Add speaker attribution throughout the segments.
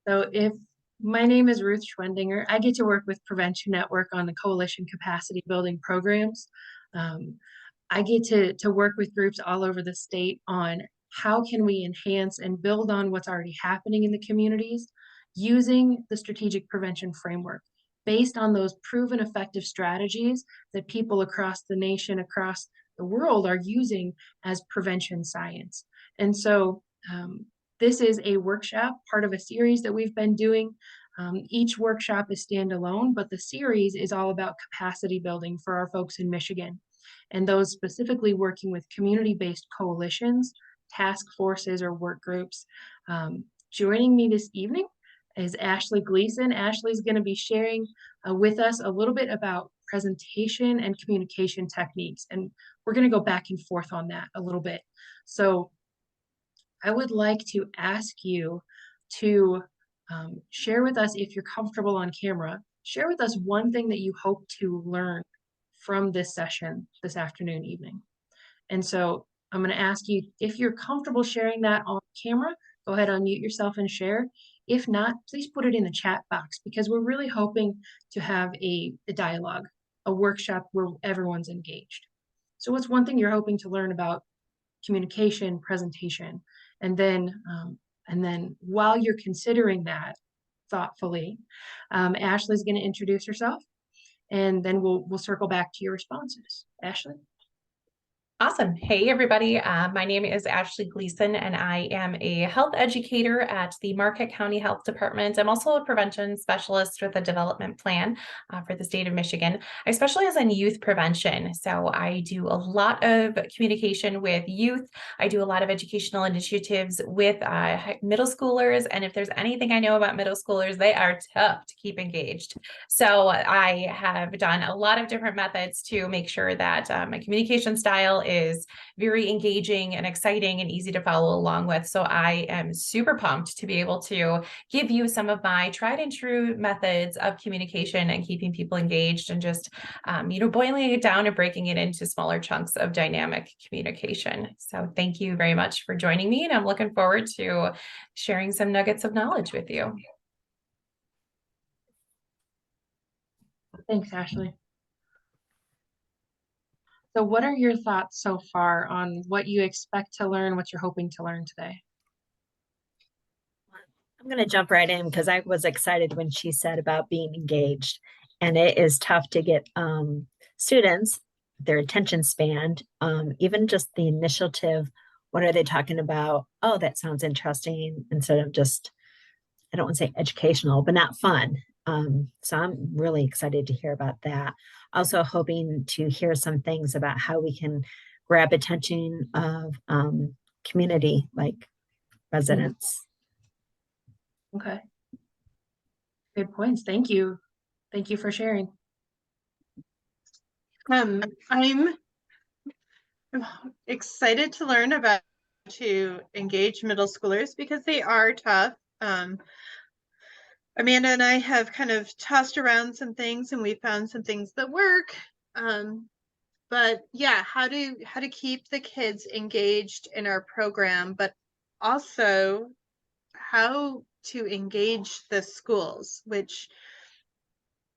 Speaker 1: So if my name is Ruth Schwendinger, I get to work with Prevention Network on the coalition capacity building programs. Um, I get to work with groups all over the state on how can we enhance and build on what's already happening in the communities using the strategic prevention framework based on those proven effective strategies that people across the nation, across the world are using as prevention science. And so this is a workshop, part of a series that we've been doing. Each workshop is standalone, but the series is all about capacity building for our folks in Michigan and those specifically working with community-based coalitions, task forces, or work groups. Joining me this evening is Ashley Gleason. Ashley's going to be sharing with us a little bit about presentation and communication techniques, and we're going to go back and forth on that a little bit. So I would like to ask you to share with us, if you're comfortable on camera, share with us one thing that you hope to learn from this session this afternoon, evening. And so I'm going to ask you, if you're comfortable sharing that on camera, go ahead, unmute yourself and share. If not, please put it in the chat box, because we're really hoping to have a dialogue, a workshop where everyone's engaged. So what's one thing you're hoping to learn about communication, presentation? And then while you're considering that thoughtfully, Ashley's going to introduce herself, and then we'll circle back to your responses. Ashley?
Speaker 2: Awesome. Hey, everybody. My name is Ashley Gleason, and I am a health educator at the Marquette County Health Department. I'm also a prevention specialist with a development plan for the state of Michigan. I specialize in youth prevention. So I do a lot of communication with youth. I do a lot of educational initiatives with middle schoolers. And if there's anything I know about middle schoolers, they are tough to keep engaged. So I have done a lot of different methods to make sure that my communication style is very engaging and exciting and easy to follow along with. So I am super pumped to be able to give you some of my tried and true methods of communication and keeping people engaged, and just, boiling it down and breaking it into smaller chunks of dynamic communication. So thank you very much for joining me, and I'm looking forward to sharing some nuggets of knowledge with you.
Speaker 1: Thanks, Ashley. So what are your thoughts so far on what you expect to learn, what you're hoping to learn today?
Speaker 3: I'm going to jump right in because I was excited when she said about being engaged. And it is tough to get students, their attention span, even just the initiative. What are they talking about? Oh, that sounds interesting, instead of just, I don't want to say educational, but not fun. So I'm really excited to hear about that. Also hoping to hear some things about how we can grab attention of community, like residents.
Speaker 1: Okay. Good points. Thank you. Thank you for sharing.
Speaker 4: I'm excited to learn about to engage middle schoolers because they are tough. Amanda and I have kind of tossed around some things, and we found some things that work. But yeah, how to keep the kids engaged in our program, but also how to engage the schools, which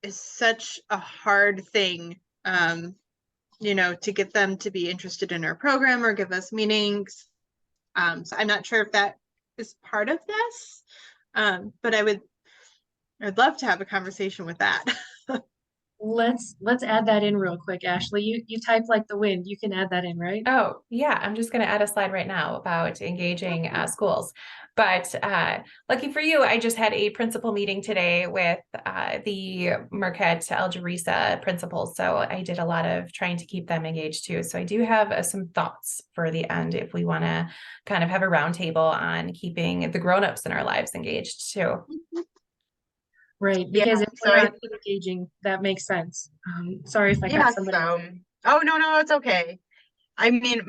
Speaker 4: is such a hard thing, to get them to be interested in our program or give us meetings. So I'm not sure if that is part of this, but I'd love to have a conversation with that.
Speaker 1: Let's add that in real quick, Ashley. You type like the wind. You can add that in, right?
Speaker 2: Oh, yeah. I'm just going to add a slide right now about engaging schools. But lucky for you, I just had a principal meeting today with the Marquette Algerisa principals. So I did a lot of trying to keep them engaged too. So I do have some thoughts for the end if we want to kind of have a roundtable on keeping the grownups in our lives engaged too.
Speaker 1: Right, because if we're not engaging, that makes sense. Sorry if I got somebody.
Speaker 5: Oh, no, it's okay. I mean,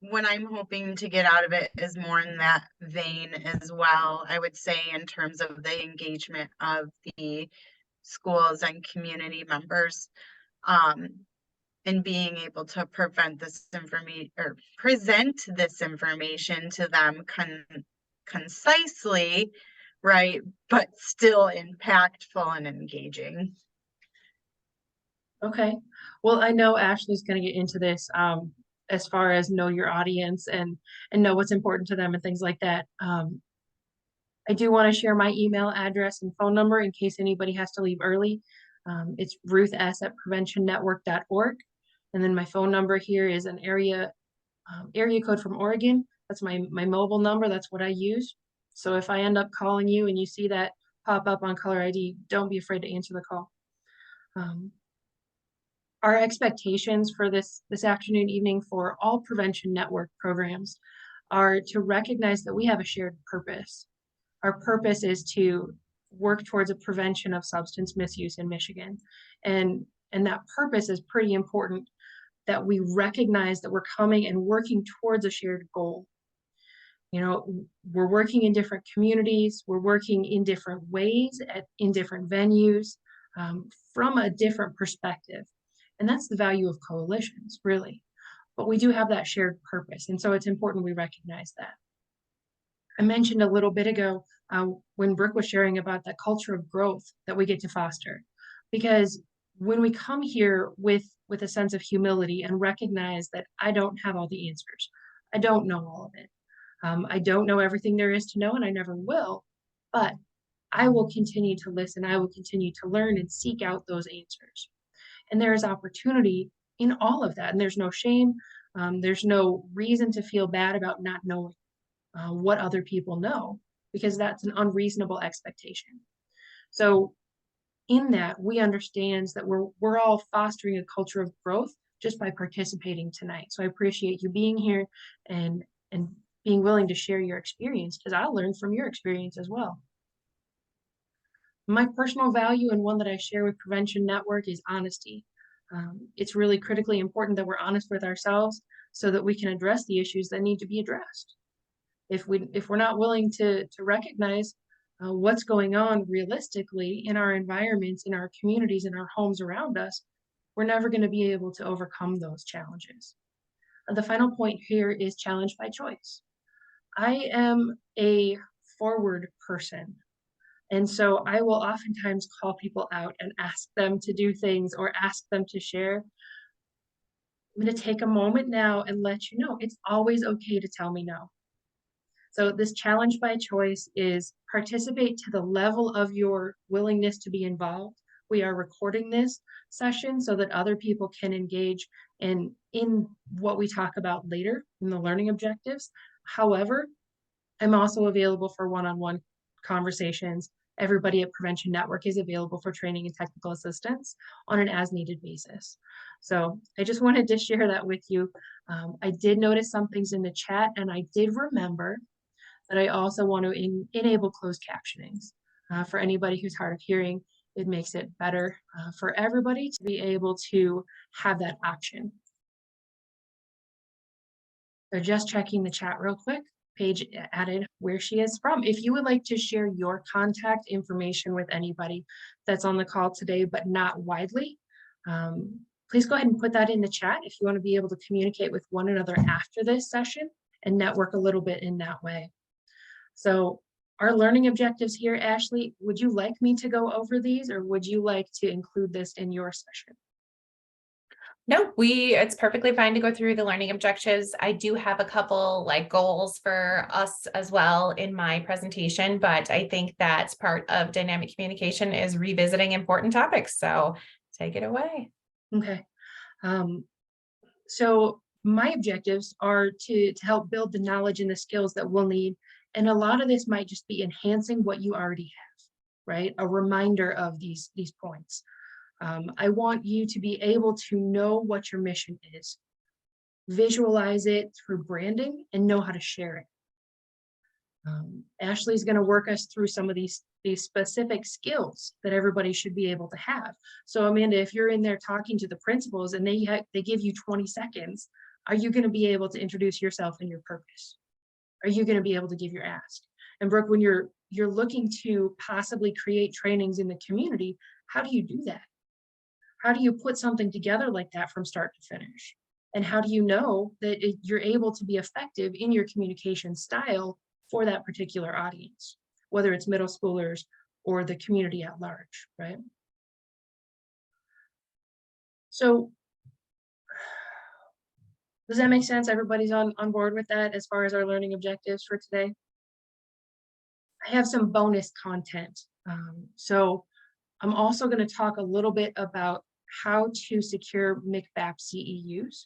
Speaker 5: what I'm hoping to get out of it is more in that vein as well. I would say in terms of the engagement of the schools and community members, and being able to present this information to them concisely, right? But still impactful and engaging.
Speaker 1: Okay. Well, I know Ashley's going to get into this as far as know your audience and know what's important to them and things like that. I do want to share my email address and phone number in case anybody has to leave early. It's ruths@preventionnetwork.org. And then my phone number here is an area code from Oregon. That's my mobile number. That's what I use. So if I end up calling you and you see that pop up on caller ID, don't be afraid to answer the call. Our expectations for this afternoon, evening for all Prevention Network programs are to recognize that we have a shared purpose. Our purpose is to work towards a prevention of substance misuse in Michigan. And that purpose is pretty important, that we recognize that we're coming and working towards a shared goal. You know, we're working in different communities, we're working in different ways, in different venues, from a different perspective. And that's the value of coalitions, really. But we do have that shared purpose. And so it's important we recognize that. I mentioned a little bit ago when Brooke was sharing about that culture of growth that we get to foster. Because when we come here with a sense of humility and recognize that I don't have all the answers, I don't know all of it. I don't know everything there is to know, and I never will, but I will continue to listen. I will continue to learn and seek out those answers. And there is opportunity in all of that. And there's no shame. There's no reason to feel bad about not knowing what other people know, because that's an unreasonable expectation. So in that, we understand that we're all fostering a culture of growth just by participating tonight. So I appreciate you being here and being willing to share your experience, because I learned from your experience as well. My personal value, and one that I share with Prevention Network, is honesty. It's really critically important that we're honest with ourselves so that we can address the issues that need to be addressed. If we're not willing to recognize what's going on realistically in our environments, in our communities, in our homes around us, we're never going to be able to overcome those challenges. The final point here is challenge by choice. I am a forward person. And so I will oftentimes call people out and ask them to do things or ask them to share. I'm going to take a moment now and let you know it's always okay to tell me no. So this challenge by choice is participate to the level of your willingness to be involved. We are recording this session so that other people can engage in what we talk about later in the learning objectives. However, I'm also available for one-on-one conversations. Everybody at Prevention Network is available for training and technical assistance on an as-needed basis. So I just wanted to share that with you. I did notice some things in the chat, and I did remember that I also want to enable closed captionings. For anybody who's hard of hearing, it makes it better for everybody to be able to have that option. So just checking the chat real quick. Paige added where she is from. If you would like to share your contact information with anybody that's on the call today, but not widely, please go ahead and put that in the chat if you want to be able to communicate with one another after this session and network a little bit in that way. So our learning objectives here, Ashley, would you like me to go over these, or would you like to include this in your session?
Speaker 2: No, it's perfectly fine to go through the learning objectives. I do have a couple goals for us as well in my presentation, but I think that part of dynamic communication is revisiting important topics. So take it away.
Speaker 1: Okay. So my objectives are to help build the knowledge and the skills that we'll need. And a lot of this might just be enhancing what you already have, right? A reminder of these points. I want you to be able to know what your mission is, visualize it through branding, and know how to share it. Ashley's going to work us through some of these specific skills that everybody should be able to have. So Amanda, if you're in there talking to the principals and they give you 20 seconds, are you going to be able to introduce yourself and your purpose? Are you going to be able to give your ask? And Brooke, when you're looking to possibly create trainings in the community, how do you do that? How do you put something together like that from start to finish? And how do you know that you're able to be effective in your communication style for that particular audience? whether it's middle schoolers or the community at large, right? So does that make sense? Everybody's on board with that as far as our learning objectives for today? I have some bonus content. So I'm also going to talk a little bit about how to secure MCBAP CEUs.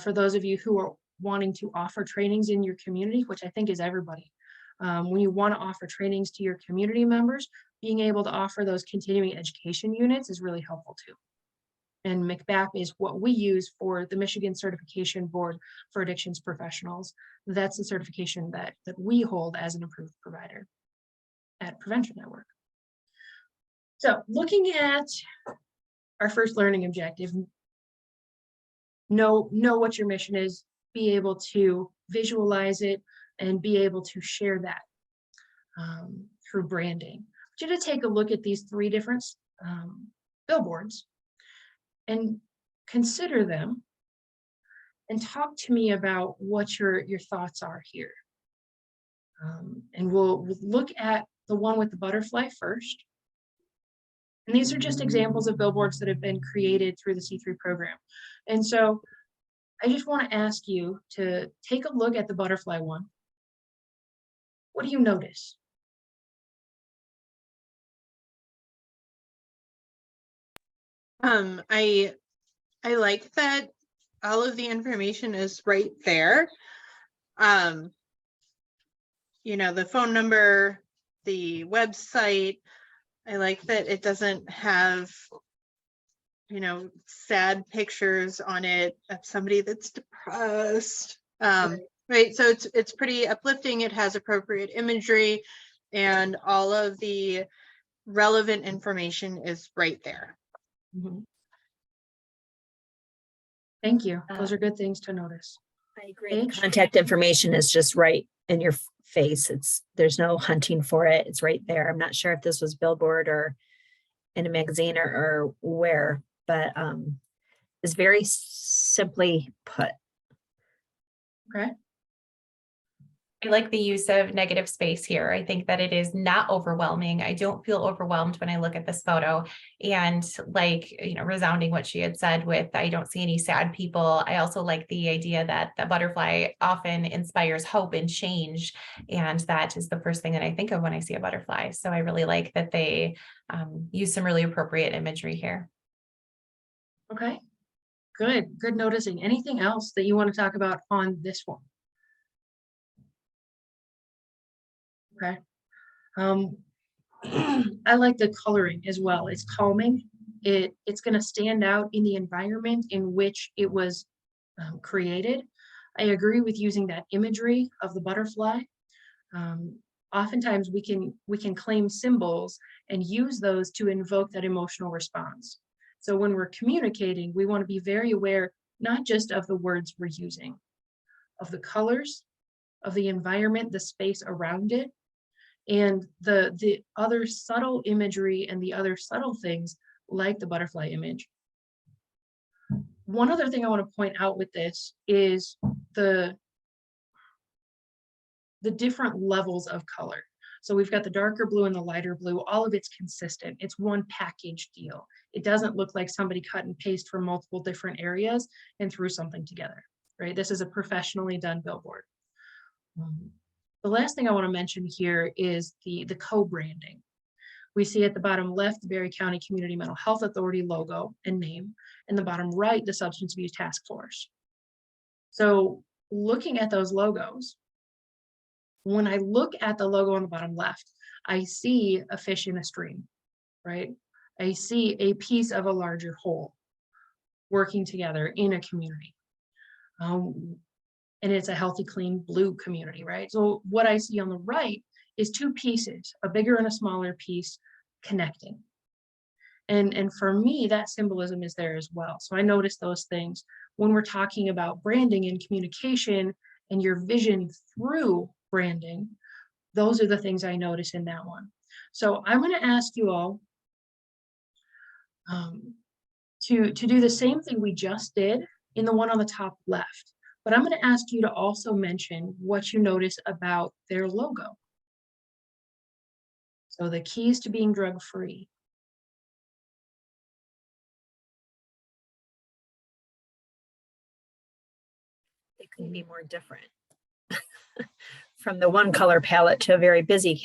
Speaker 1: For those of you who are wanting to offer trainings in your community, which I think is everybody. When you want to offer trainings to your community members, being able to offer those continuing education units is really helpful too. And MCBAP is what we use for the Michigan Certification Board for Addictions Professionals. That's the certification that we hold as an approved provider at Prevention Network. So looking at our first learning objective, know what your mission is, be able to visualize it, and be able to share that through branding. I want you to take a look at these 3 different billboards and consider them and talk to me about what your thoughts are here. And we'll look at the one with the butterfly first. And these are just examples of billboards that have been created through the C3 program. And so I just want to ask you to take a look at the butterfly one. What do you notice?
Speaker 4: I like that all of the information is right there. You know, the phone number, the website. I like that it doesn't have, you know, sad pictures on it of somebody that's depressed. Right. So it's pretty uplifting. It has appropriate imagery, and all of the relevant information is right there.
Speaker 1: Mm-hmm. Thank you. Those are good things to notice.
Speaker 3: I agree. Contact information is just right in your face. There's no hunting for it. It's right there. I'm not sure if this was billboard or in a magazine or where, but it's very simply put.
Speaker 1: Okay.
Speaker 2: I like the use of negative space here. I think that it is not overwhelming. I don't feel overwhelmed when I look at this photo, and like, you know, resounding what she had said with, I don't see any sad people. I also like the idea that the butterfly often inspires hope and change. And that is the first thing that I think of when I see a butterfly. So I really like that they use some really appropriate imagery here.
Speaker 1: Okay. Good noticing. Anything else that you want to talk about on this one? Okay. I like the coloring as well. It's calming. It's going to stand out in the environment in which it was created. I agree with using that imagery of the butterfly. Oftentimes we can claim symbols and use those to invoke that emotional response. So when we're communicating, we want to be very aware, not just of the words we're using, of the colors, of the environment, the space around it, and the other subtle imagery and the other subtle things like the butterfly image. One other thing I want to point out with this is the different levels of color. So we've got the darker blue and the lighter blue. All of it's consistent. It's one package deal. It doesn't look like somebody cut and paste from multiple different areas and threw something together, right? This is a professionally done billboard. The last thing I want to mention here is the co-branding. We see at the bottom left, the Berry County Community Mental Health Authority logo and name, and the bottom right, the Substance Abuse Task Force. So looking at those logos, when I look at the logo on the bottom left, I see a fish in a stream, right? I see a piece of a larger whole working together in a community. And it's a healthy, clean blue community, right? So what I see on the right is 2 pieces, a bigger and a smaller piece connecting. And for me, that symbolism is there as well. So I notice those things when we're talking about branding and communication and your vision through branding. Those are the things I notice in that one. So I'm going to ask you all to do the same thing we just did in the one on the top left. But I'm going to ask you to also mention what you notice about their logo. So the keys to being drug-free.
Speaker 3: It could be more different. From the one color palette to a very busy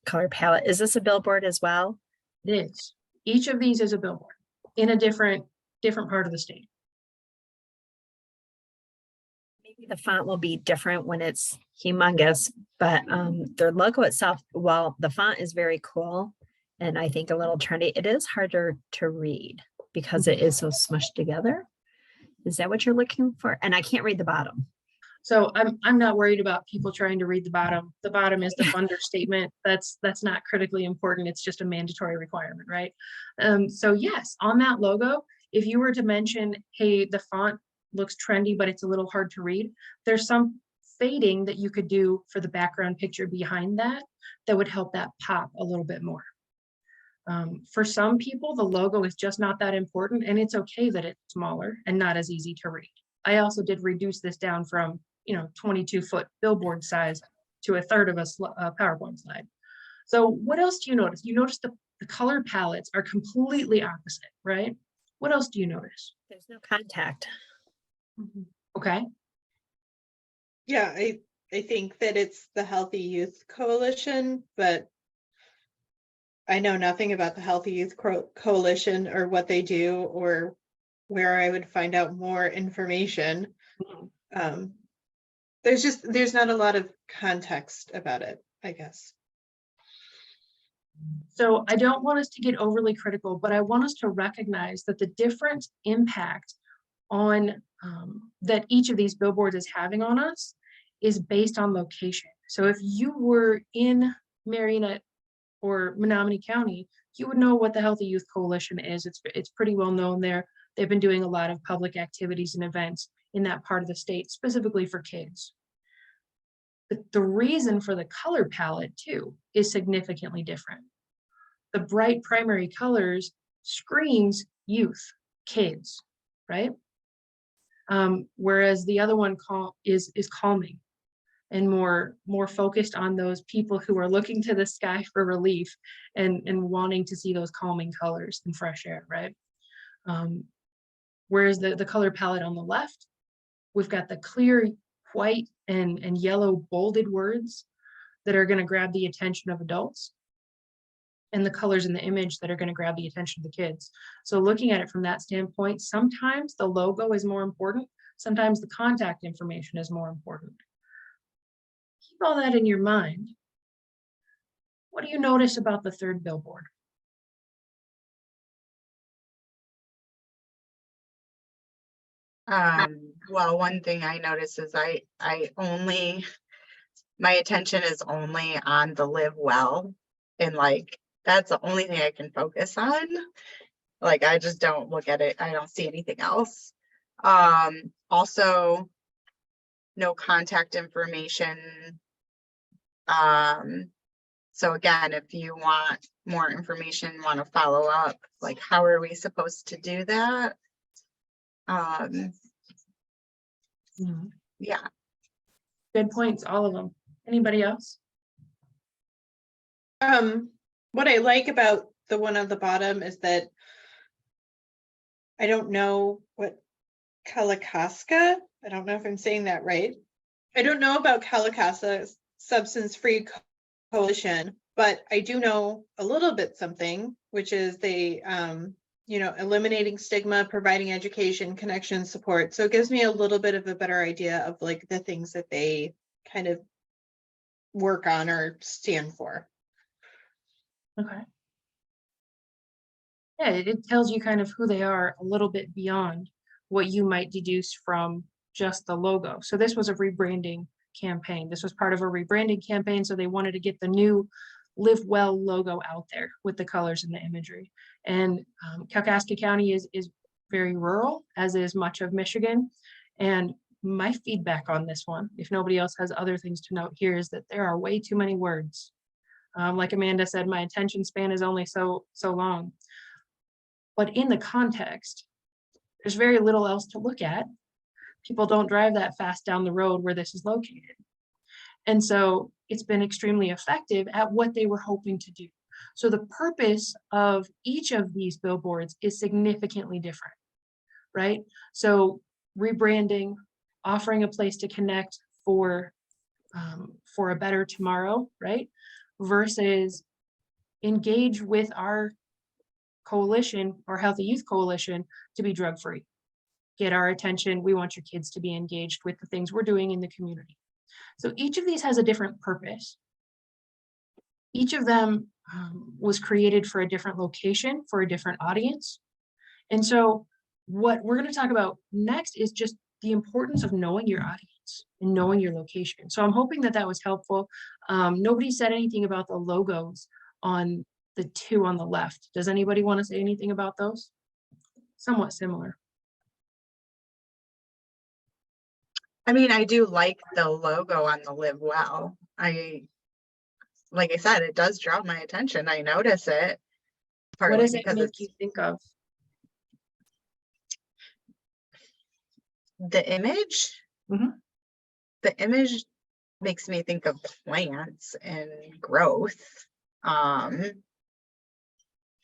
Speaker 3: color palette. Is this a billboard as well?
Speaker 1: It is. Each of these is a billboard in a different part of the state.
Speaker 3: Maybe the font will be different when it's humongous, but their logo itself, while the font is very cool and I think a little trendy, it is harder to read because it is so smushed together. Is that what you're looking for? And I can't read the bottom.
Speaker 1: So I'm not worried about people trying to read the bottom. The bottom is the funder statement. That's not critically important. It's just a mandatory requirement, right? So yes, on that logo, if you were to mention, hey, the font looks trendy, but it's a little hard to read, there's some fading that you could do for the background picture behind that would help that pop a little bit more. For some people, the logo is just not that important, and it's okay that it's smaller and not as easy to read. I also did reduce this down from 22-foot billboard size to a third of a PowerPoint slide. So what else do you notice? You notice the color palettes are completely opposite, right? What else do you notice?
Speaker 3: There's no contact.
Speaker 1: Okay.
Speaker 4: Yeah, I think that it's the Healthy Youth Coalition, but I know nothing about the Healthy Youth Coalition or what they do or where I would find out more information. There's not a lot of context about it, I guess.
Speaker 1: So I don't want us to get overly critical, but I want us to recognize that the different impact on that each of these billboards is having on us is based on location. So if you were in Marietta or Menominee County, you would know what the Healthy Youth Coalition is. It's pretty well known there. They've been doing a lot of public activities and events in that part of the state, specifically for kids. But the reason for the color palette too is significantly different. The bright primary colors screams youth, kids, right? Whereas the other one is calming and more focused on those people who are looking to the sky for relief and wanting to see those calming colors and fresh air, right? Whereas the color palette on the left, we've got the clear white and yellow bolded words that are going to grab the attention of adults, and the colors in the image that are going to grab the attention of the kids. So looking at it from that standpoint, sometimes the logo is more important. Sometimes the contact information is more important. Keep all that in your mind. What do you notice about the third billboard?
Speaker 5: Well, one thing I noticed is my attention is only on the live well, and like that's the only thing I can focus on. Like I just don't look at it. I don't see anything else. Also no contact information. So again, if you want more information, want to follow up, like how are we supposed to do that? Yeah.
Speaker 1: Good points, all of them. Anybody else?
Speaker 4: What I like about the one on the bottom is that I don't know what Kalakaska, I don't know if I'm saying that right. I don't know about Kalakaska's substance-free coalition, but I do know a little bit something, which is they, eliminating stigma, providing education, connection, support. So it gives me a little bit of a better idea of like the things that they kind of work on or stand for.
Speaker 1: Okay. Yeah, it tells you kind of who they are a little bit beyond what you might deduce from just the logo. So this was a rebranding campaign. This was part of a rebranding campaign. So they wanted to get the new Live Well logo out there with the colors and the imagery. And Kalkaska County is very rural, as is much of Michigan. And my feedback on this one, if nobody else has other things to note here, is that there are way too many words. Like Amanda said, my attention span is only so long. But in the context, there's very little else to look at. People don't drive that fast down the road where this is located. And so it's been extremely effective at what they were hoping to do. So the purpose of each of these billboards is significantly different, right? So rebranding, offering a place to connect for a better tomorrow, right? Versus engage with our coalition or Healthy Youth Coalition to be drug-free. Get our attention. We want your kids to be engaged with the things we're doing in the community. So each of these has a different purpose. Each of them was created for a different location, for a different audience. And so what we're going to talk about next is just the importance of knowing your audience and knowing your location. So I'm hoping that that was helpful. Nobody said anything about the logos on the two on the left. Does anybody want to say anything about those? Somewhat similar.
Speaker 5: I mean, I do like the logo on the Live Well. Like I said, it does draw my attention. I notice it.
Speaker 1: What
Speaker 5: Partly
Speaker 1: does it
Speaker 5: because
Speaker 1: make
Speaker 5: it's
Speaker 1: you think of?
Speaker 5: the image.
Speaker 1: Mhm.
Speaker 5: The image makes me think of plants and growth.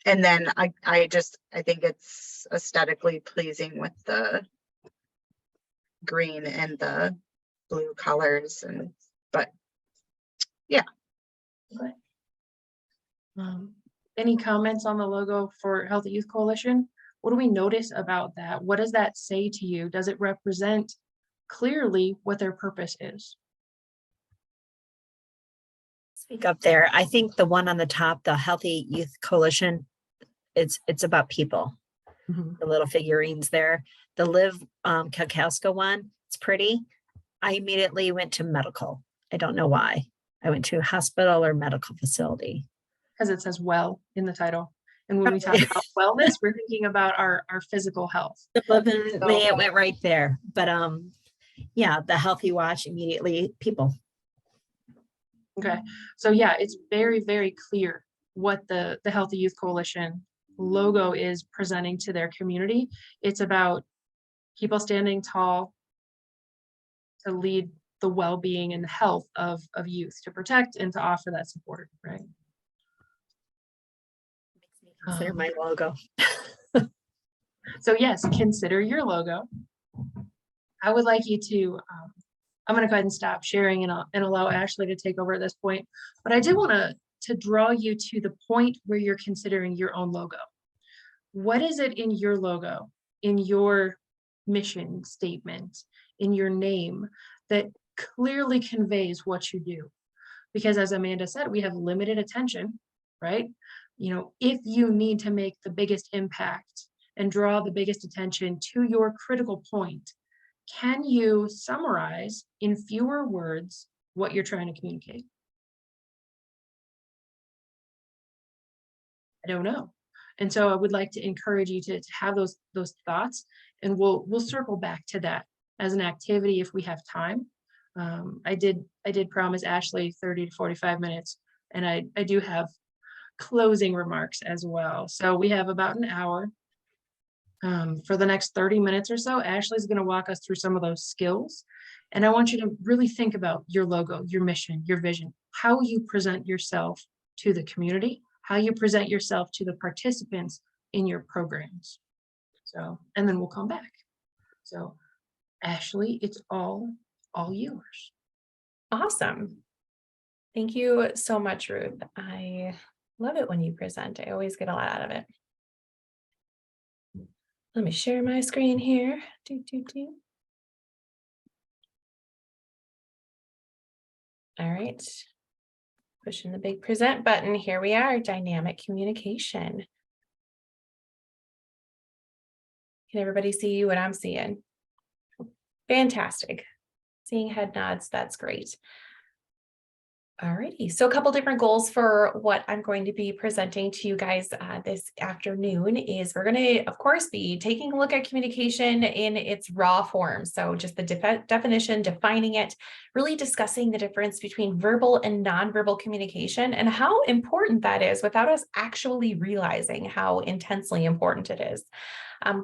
Speaker 5: And then I think it's aesthetically pleasing with the green and the blue colors, and but yeah.
Speaker 1: Okay. Any comments on the logo for Healthy Youth Coalition? What do we notice about that? What does that say to you? Does it represent clearly what their purpose is?
Speaker 3: Speak up there. I think the one on the top, the Healthy Youth Coalition, it's about people.
Speaker 1: Mhm.
Speaker 3: The little figurines there. The Live Kalkowska one, it's pretty. I immediately went to medical. I don't know why. I went to hospital or medical facility.
Speaker 1: Because it says well in the title. And when we talk about wellness, we're thinking about our physical health.
Speaker 3: Definitely, it went right there. But yeah, the Healthy Watch, immediately people.
Speaker 1: Okay, so yeah, it's very, very clear what the Healthy Youth Coalition logo is presenting to their community. It's about people standing tall to lead the well-being and health of youth, to protect and to offer that support, right?
Speaker 3: Consider my logo.
Speaker 1: So yes, consider your logo. I would like you to, I'm going to go ahead and stop sharing and allow Ashley to take over at this point. But I do want to draw you to the point where you're considering your own logo. What is it in your logo, in your mission statement, in your name that clearly conveys what you do? Because as Amanda said, we have limited attention, right? You know, if you need to make the biggest impact and draw the biggest attention to your critical point, can you summarize in fewer words what you're trying to communicate? I don't know. And so I would like to encourage you to have those thoughts, and we'll circle back to that as an activity if we have time. I did promise Ashley 30 to 45 minutes, and I do have closing remarks as well. So we have about an hour. For the next 30 minutes or so, Ashley's going to walk us through some of those skills. And I want you to really think about your logo, your mission, your vision, how you present yourself to the community, how you present yourself to the participants in your programs. So, and then we'll come back. So, Ashley, it's all yours.
Speaker 2: Awesome. Thank you so much, Ruth. I love it when you present. I always get a lot out of it. Let me share my screen here. All right. Pushing the big present button. Here we are, dynamic communication. Can everybody see what I'm seeing? Fantastic. Seeing head nods, that's great. Alrighty, so a couple different goals for what I'm going to be presenting to you guys this afternoon is we're going to, of course, be taking a look at communication in its raw form. So just the definition, defining it, really discussing the difference between verbal and nonverbal communication and how important that is without us actually realizing how intensely important it is.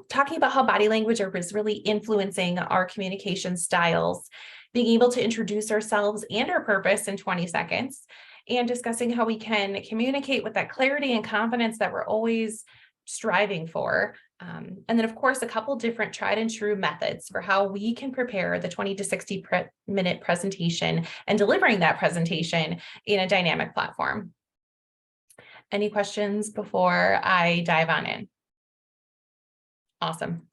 Speaker 2: Talking about how body language is really influencing our communication styles, being able to introduce ourselves and our purpose in 20 seconds, and discussing how we can communicate with that clarity and confidence that we're always striving for. And then, of course, a couple different tried and true methods for how we can prepare the 20 to 60-minute presentation and delivering that presentation in a dynamic platform. Any questions before I dive on in? Awesome.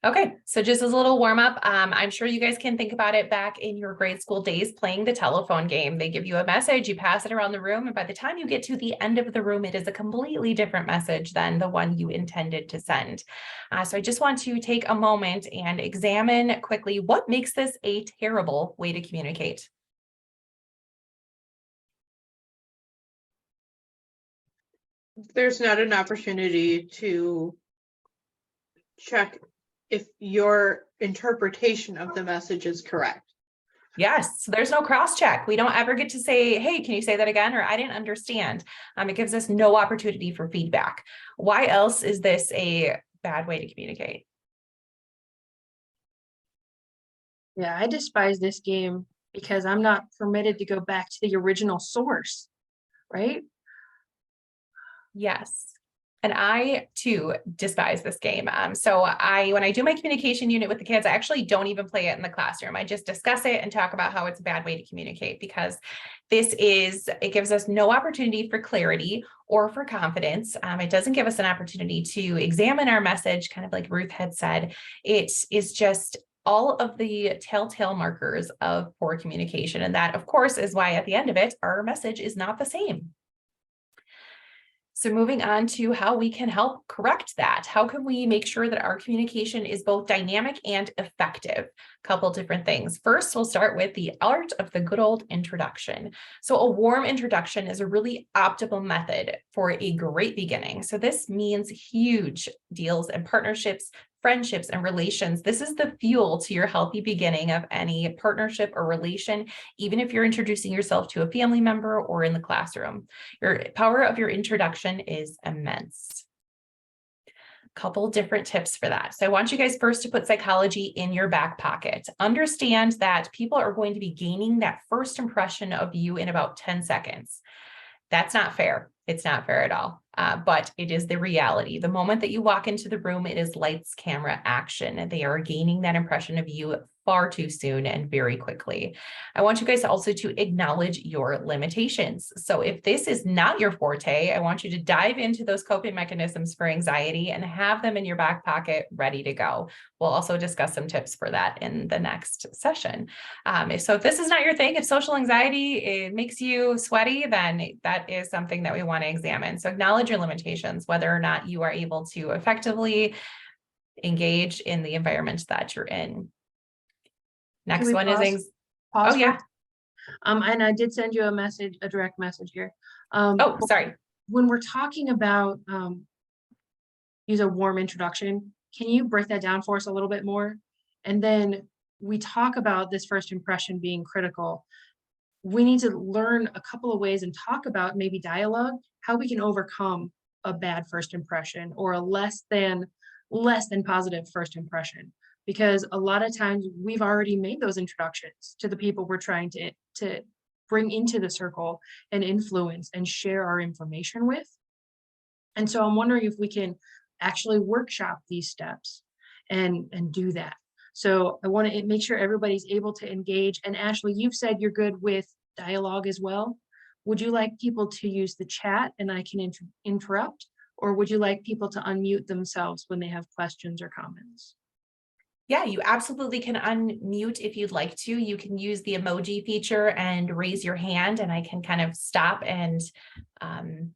Speaker 2: Okay, so just as a little warm up, I'm sure you guys can think about it back in your grade school days playing the telephone game. They give you a message, you pass it around the room, and by the time you get to the end of the room, it is a completely different message than the one you intended to send. So I just want to take a moment and examine quickly what makes this a terrible way to communicate.
Speaker 4: There's not an opportunity to check if your interpretation of the message is correct.
Speaker 2: Yes, so there's no cross check. We don't ever get to say, hey, can you say that again? Or I didn't understand. It gives us no opportunity for feedback. Why else is this a bad way to communicate?
Speaker 1: Yeah, I despise this game because I'm not permitted to go back to the original source, right?
Speaker 2: Yes. And I too despise this game. So when I do my communication unit with the kids, I actually don't even play it in the classroom. I just discuss it and talk about how it's a bad way to communicate, because it gives us no opportunity for clarity or for confidence. It doesn't give us an opportunity to examine our message, kind of like Ruth had said. It is just all of the telltale markers of poor communication. And that, of course, is why at the end of it, our message is not the same. So moving on to how we can help correct that. How can we make sure that our communication is both dynamic and effective? A couple different things. First, we'll start with the art of the good old introduction. So a warm introduction is a really optimal method for a great beginning. So this means huge deals and partnerships, friendships, and relations. This is the fuel to your healthy beginning of any partnership or relation, even if you're introducing yourself to a family member or in the classroom. Your power of your introduction is immense. Couple different tips for that. So I want you guys first to put psychology in your back pocket. Understand that people are going to be gaining that first impression of you in about 10 seconds. That's not fair. It's not fair at all. But it is the reality. The moment that you walk into the room, it is lights, camera, action, and they are gaining that impression of you far too soon and very quickly. I want you guys also to acknowledge your limitations. So if this is not your forte, I want you to dive into those coping mechanisms for anxiety and have them in your back pocket ready to go. We'll also discuss some tips for that in the next session. So if this is not your thing, if social anxiety it makes you sweaty, then that is something that we want to examine. So acknowledge your limitations, whether or not you are able to effectively engage in the environment that you're in. Next one is
Speaker 1: pause
Speaker 2: oh yeah.
Speaker 1: And I did send you a direct message here.
Speaker 2: Oh, sorry.
Speaker 1: When we're talking about use a warm introduction, can you break that down for us a little bit more? And then we talk about this first impression being critical. We need to learn a couple of ways and talk about maybe dialogue, how we can overcome a bad first impression or a less than positive first impression. Because a lot of times we've already made those introductions to the people we're trying to bring into the circle and influence and share our information with. And so I'm wondering if we can actually workshop these steps and do that. So I want to make sure everybody's able to engage. And Ashley, you've said you're good with dialogue as well. Would you like people to use the chat and I can interrupt? Or would you like people to unmute themselves when they have questions or comments?
Speaker 2: Yeah, you absolutely can unmute if you'd like to. You can use the emoji feature and raise your hand, and I can kind of stop and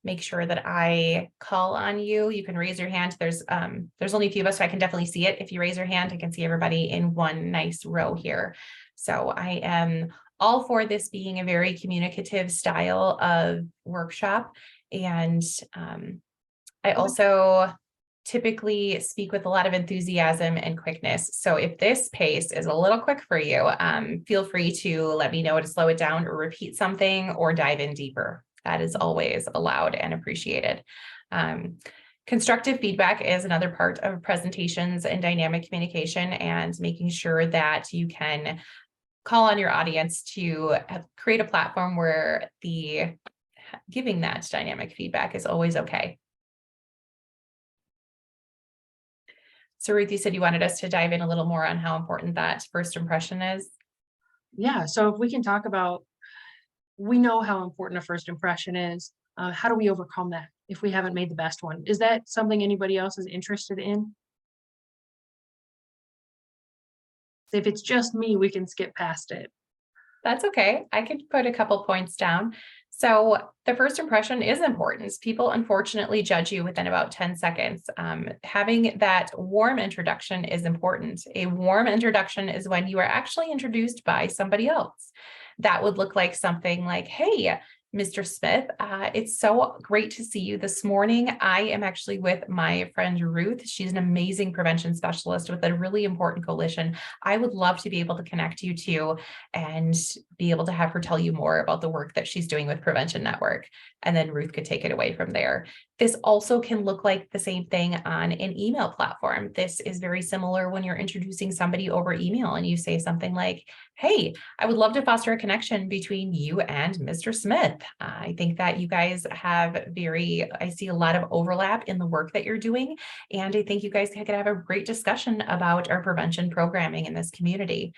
Speaker 2: make sure that I call on you. You can raise your hand. There's only a few of us, so I can definitely see it. If you raise your hand, I can see everybody in one nice row here. So I am all for this being a very communicative style of workshop. And I also typically speak with a lot of enthusiasm and quickness. So if this pace is a little quick for you, feel free to let me know to slow it down or repeat something or dive in deeper. That is always allowed and appreciated. Constructive feedback is another part of presentations and dynamic communication, and making sure that you can call on your audience to create a platform where giving that dynamic feedback is always okay. So Ruth, you said you wanted us to dive in a little more on how important that first impression is.
Speaker 1: Yeah, so if we can talk about, we know how important a first impression is. How do we overcome that if we haven't made the best one? Is that something anybody else is interested in? If it's just me, we can skip past it.
Speaker 2: That's okay. I could put a couple points down. So the first impression is important. People unfortunately judge you within about 10 seconds. Having that warm introduction is important. A warm introduction is when you are actually introduced by somebody else. That would look like something like, hey, Mr. Smith, it's so great to see you this morning. I am actually with my friend Ruth. She's an amazing prevention specialist with a really important coalition. I would love to be able to connect you to and be able to have her tell you more about the work that she's doing with Prevention Network. And then Ruth could take it away from there. This also can look like the same thing on an email platform. This is very similar when you're introducing somebody over email and you say something like, hey, I would love to foster a connection between you and Mr. Smith. I think that you guys have I see a lot of overlap in the work that you're doing. And I think you guys could have a great discussion about our prevention programming in this community.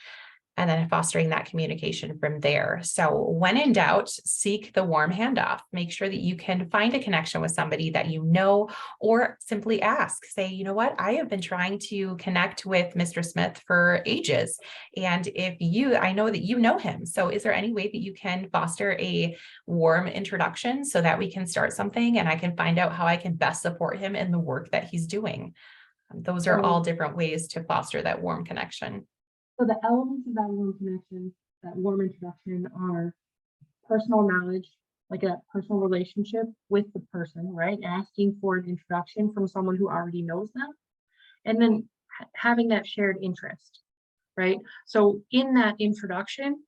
Speaker 2: And then fostering that communication from there. So when in doubt, seek the warm handoff. Make sure that you can find a connection with somebody that you know, or simply ask, say, you know what, I have been trying to connect with Mr. Smith for ages. And I know that you know him. So is there any way that you can foster a warm introduction so that we can start something and I can find out how I can best support him in the work that he's doing? Those are all different ways to foster that warm connection.
Speaker 1: So the elements of that warm connection, that warm introduction, are personal knowledge, like a personal relationship with the person, right? Asking for an introduction from someone who already knows them. And then having that shared interest, right? So in that introduction,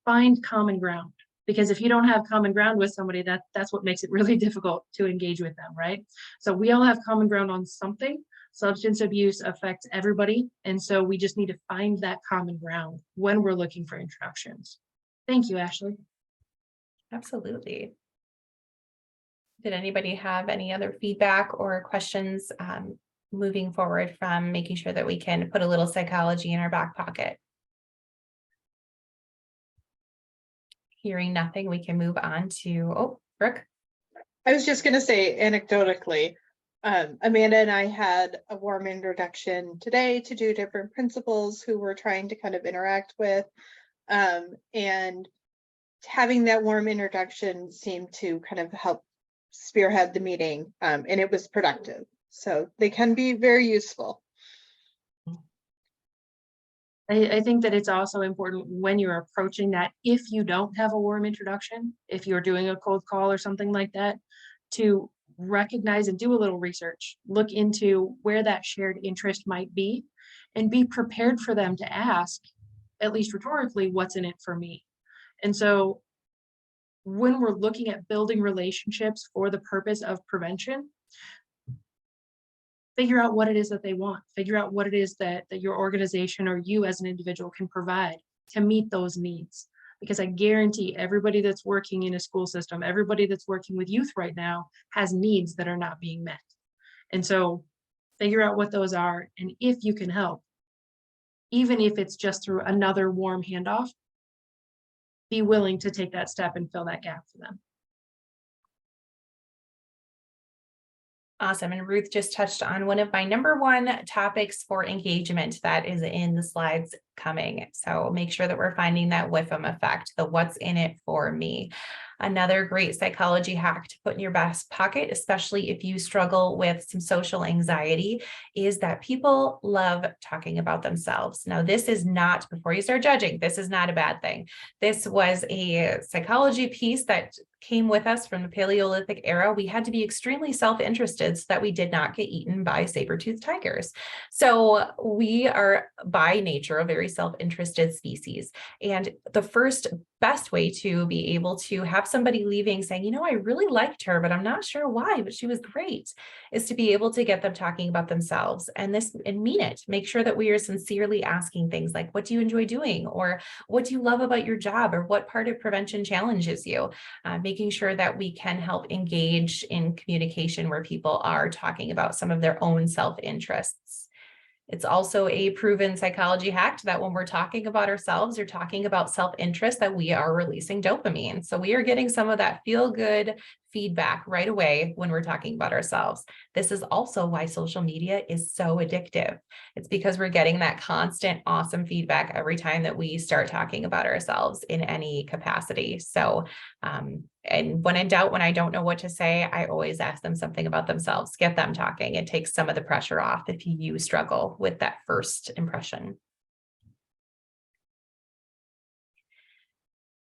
Speaker 1: find common ground. Because if you don't have common ground with somebody, that's what makes it really difficult to engage with them, right? So we all have common ground on something. Substance abuse affects everybody. And so we just need to find that common ground when we're looking for introductions. Thank you, Ashley.
Speaker 2: Absolutely. Did anybody have any other feedback or questions moving forward from making sure that we can put a little psychology in our back pocket? Hearing nothing, we can move on to, Brooke.
Speaker 4: I was just going to say anecdotally, Amanda and I had a warm introduction today to 2 different principals who we're trying to kind of interact with. And having that warm introduction seemed to kind of help spearhead the meeting, and it was productive. So they can be very useful.
Speaker 1: I think that it's also important when you're approaching that, if you don't have a warm introduction, if you're doing a cold call or something like that, to recognize and do a little research, look into where that shared interest might be, and be prepared for them to ask, at least rhetorically, what's in it for me? And so when we're looking at building relationships for the purpose of prevention, figure out what it is that they want, figure out what it is that your organization or you as an individual can provide to meet those needs. Because I guarantee everybody that's working in a school system, everybody that's working with youth right now has needs that are not being met. And so figure out what those are. And if you can help, even if it's just through another warm handoff, be willing to take that step and fill that gap for them.
Speaker 2: Awesome. And Ruth just touched on one of my number 1 topics for engagement that is in the slides coming. So make sure that we're finding that WIFM effect, the what's in it for me. Another great psychology hack to put in your back pocket, especially if you struggle with some social anxiety, is that people love talking about themselves. Now, this is not, before you start judging, this is not a bad thing. This was a psychology piece that came with us from the Paleolithic era, we had to be extremely self-interested so that we did not get eaten by saber-toothed tigers. So we are by nature a very self-interested species. And the first best way to be able to have somebody leaving saying, you know, I really liked her, but I'm not sure why, but she was great, is to be able to get them talking about themselves and mean it. Make sure that we are sincerely asking things like, what do you enjoy doing? Or what do you love about your job? Or what part of prevention challenges you? Making sure that we can help engage in communication where people are talking about some of their own self-interests. It's also a proven psychology hack that when we're talking about ourselves or talking about self-interest, that we are releasing dopamine. So we are getting some of that feel-good feedback right away when we're talking about ourselves. This is also why social media is so addictive. It's because we're getting that constant, awesome feedback every time that we start talking about ourselves in any capacity. So, and when in doubt, when I don't know what to say, I always ask them something about themselves, get them talking. It takes some of the pressure off if you struggle with that first impression.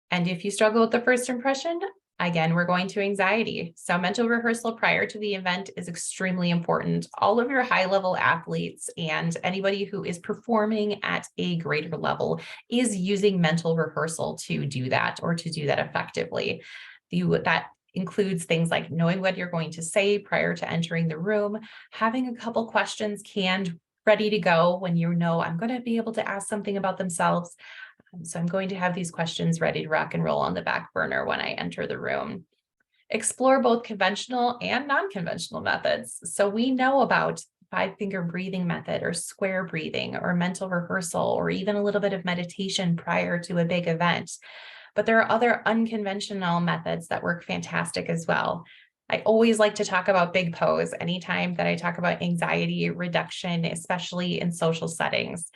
Speaker 2: And if you struggle with the first impression, again, we're going to anxiety. So mental rehearsal prior to the event is extremely important. All of your high-level athletes and anybody who is performing at a greater level is using mental rehearsal to do that or to do that effectively. That includes things like knowing what you're going to say prior to entering the room, having a couple questions canned, ready to go when you know I'm going to be able to ask something about themselves. So I'm going to have these questions ready to rock and roll on the back burner when I enter the room. Explore both conventional and non-conventional methods. So we know about 5-finger breathing method or square breathing or mental rehearsal or even a little bit of meditation prior to a big event. But there are other unconventional methods that work fantastic as well. I always like to talk about big pose anytime that I talk about anxiety reduction, especially in social settings.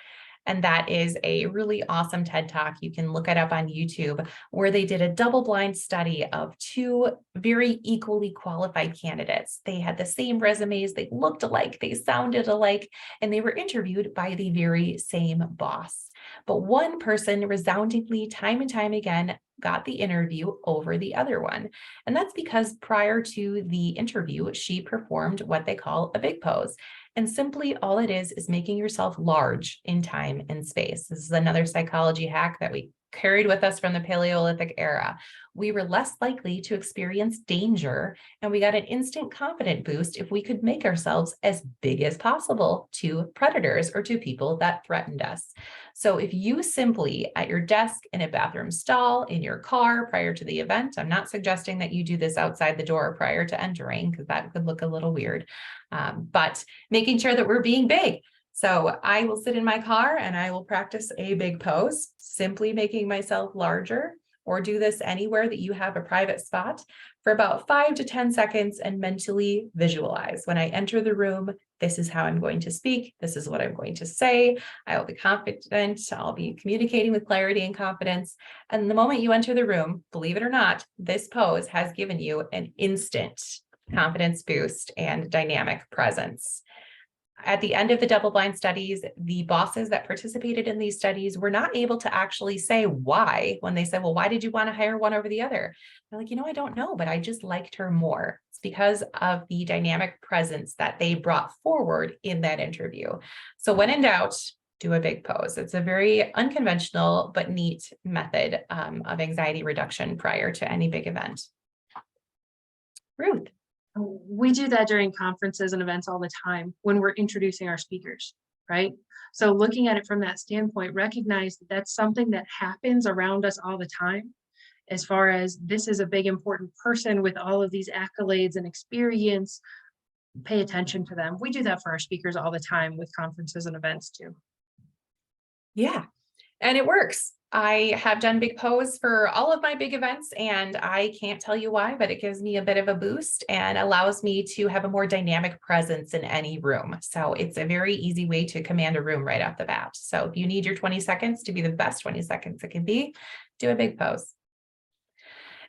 Speaker 2: And that is a really awesome TED Talk. You can look it up on YouTube, where they did a double-blind study of 2 very equally qualified candidates. They had the same resumes, they looked alike, they sounded alike, and they were interviewed by the very same boss. But one person resoundingly, time and time again, got the interview over the other one. And that's because prior to the interview, she performed what they call a big pose. And simply all it is making yourself large in time and space. This is another psychology hack that we carried with us from the Paleolithic era. We were less likely to experience danger, and we got an instant confidence boost if we could make ourselves as big as possible to predators or to people that threatened us. So if you simply at your desk, in a bathroom stall, in your car prior to the event, I'm not suggesting that you do this outside the door prior to entering, because that could look a little weird, but making sure that we're being big. So I will sit in my car and I will practice a big pose, simply making myself larger, or do this anywhere that you have a private spot for about 5 to 10 seconds and mentally visualize. When I enter the room, this is how I'm going to speak. This is what I'm going to say. I will be confident. I'll be communicating with clarity and confidence. And the moment you enter the room, believe it or not, this pose has given you an instant confidence boost and dynamic presence. At the end of the double-blind studies, the bosses that participated in these studies were not able to actually say why when they said, well, why did you want to hire one over the other? They're like, I don't know, but I just liked her more. It's because of the dynamic presence that they brought forward in that interview. So when in doubt, do a big pose. It's a very unconventional but neat method of anxiety reduction prior to any big event. Ruth.
Speaker 1: We do that during conferences and events all the time when we're introducing our speakers, right? So looking at it from that standpoint, recognize that that's something that happens around us all the time. As far as this is a big important person with all of these accolades and experience, pay attention to them. We do that for our speakers all the time with conferences and events too.
Speaker 2: Yeah, and it works. I have done big pose for all of my big events, and I can't tell you why, but it gives me a bit of a boost and allows me to have a more dynamic presence in any room. So it's a very easy way to command a room right off the bat. So if you need your 20 seconds to be the best 20 seconds it can be, do a big pose.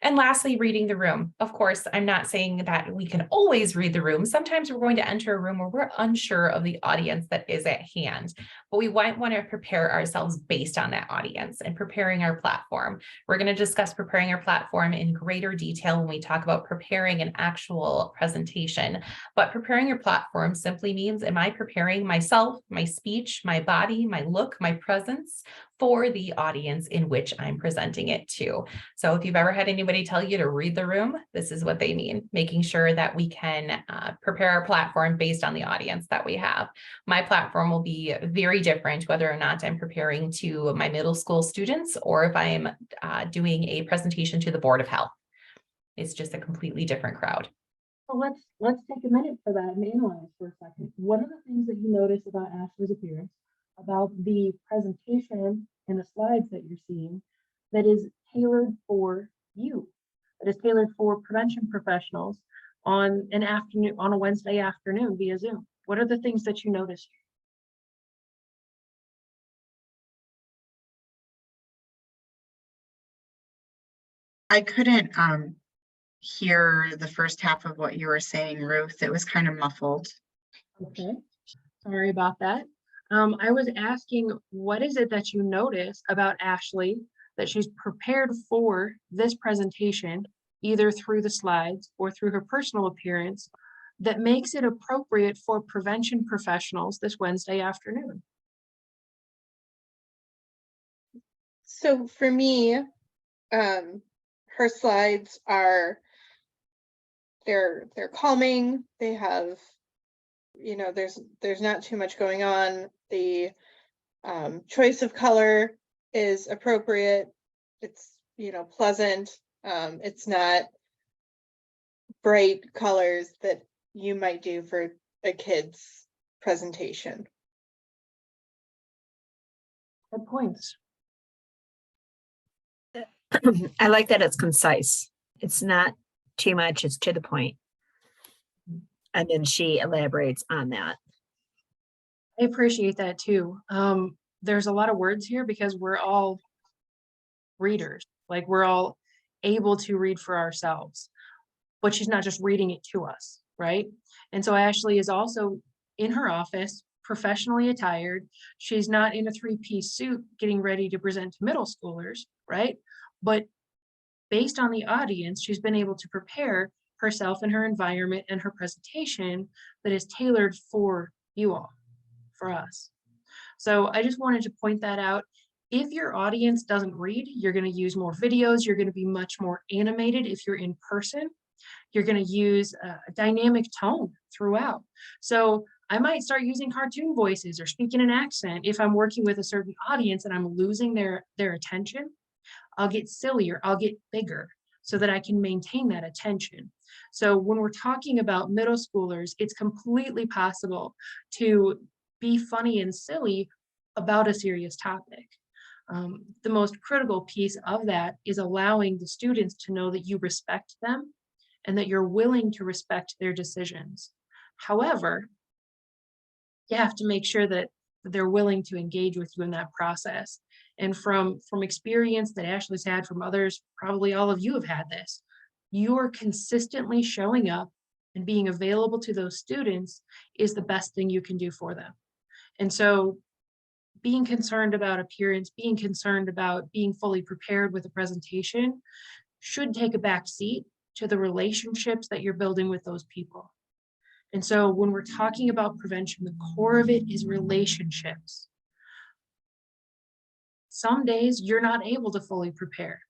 Speaker 2: And lastly, reading the room. Of course, I'm not saying that we can always read the room. Sometimes we're going to enter a room where we're unsure of the audience that is at hand, but we might want to prepare ourselves based on that audience and preparing our platform. We're going to discuss preparing our platform in greater detail when we talk about preparing an actual presentation. But preparing your platform simply means, am I preparing myself, my speech, my body, my look, my presence for the audience in which I'm presenting it to? So if you've ever had anybody tell you to read the room, this is what they mean, making sure that we can prepare our platform based on the audience that we have. My platform will be very different, whether or not I'm preparing to my middle school students or if I'm doing a presentation to the Board of Health. It's just a completely different crowd.
Speaker 1: So let's take a minute for that and analyze for a second. What are the things that you notice about Ashley's appearance, about the presentation and the slides that you're seeing that is tailored for you, that is tailored for prevention professionals on a Wednesday afternoon via Zoom? What are the things that you notice?
Speaker 5: I couldn't hear the first half of what you were saying, Ruth. It was kind of muffled.
Speaker 1: Okay, sorry about that. I was asking, what is it that you notice about Ashley that she's prepared for this presentation, either through the slides or through her personal appearance, that makes it appropriate for prevention professionals this Wednesday afternoon?
Speaker 4: So for me, her slides are, they're calming. They have, there's not too much going on. The choice of color is appropriate. It's, pleasant. It's not bright colors that you might do for a kid's presentation.
Speaker 1: Good points.
Speaker 3: I like that it's concise. It's not too much, it's to the point. And then she elaborates on that.
Speaker 1: I appreciate that too. There's a lot of words here because we're all readers, like we're all able to read for ourselves, but she's not just reading it to us, right? And so Ashley is also in her office, professionally attired. She's not in a three-piece suit getting ready to present to middle schoolers, right? But based on the audience, she's been able to prepare herself and her environment and her presentation that is tailored for you all, for us. So I just wanted to point that out. If your audience doesn't read, you're going to use more videos. You're going to be much more animated if you're in person. You're going to use a dynamic tone throughout. So I might start using cartoon voices or speaking an accent if I'm working with a certain audience and I'm losing their attention. I'll get sillier, I'll get bigger so that I can maintain that attention. So when we're talking about middle schoolers, it's completely possible to be funny and silly about a serious topic. The most critical piece of that is allowing the students to know that you respect them and that you're willing to respect their decisions. However, you have to make sure that they're willing to engage with you in that process. And from experience that Ashley's had, from others, probably all of you have had this, you're consistently showing up and being available to those students is the best thing you can do for them. And so being concerned about appearance, being concerned about being fully prepared with a presentation should take a back seat to the relationships that you're building with those people. And so when we're talking about prevention, the core of it is relationships. Some days you're not able to fully prepare.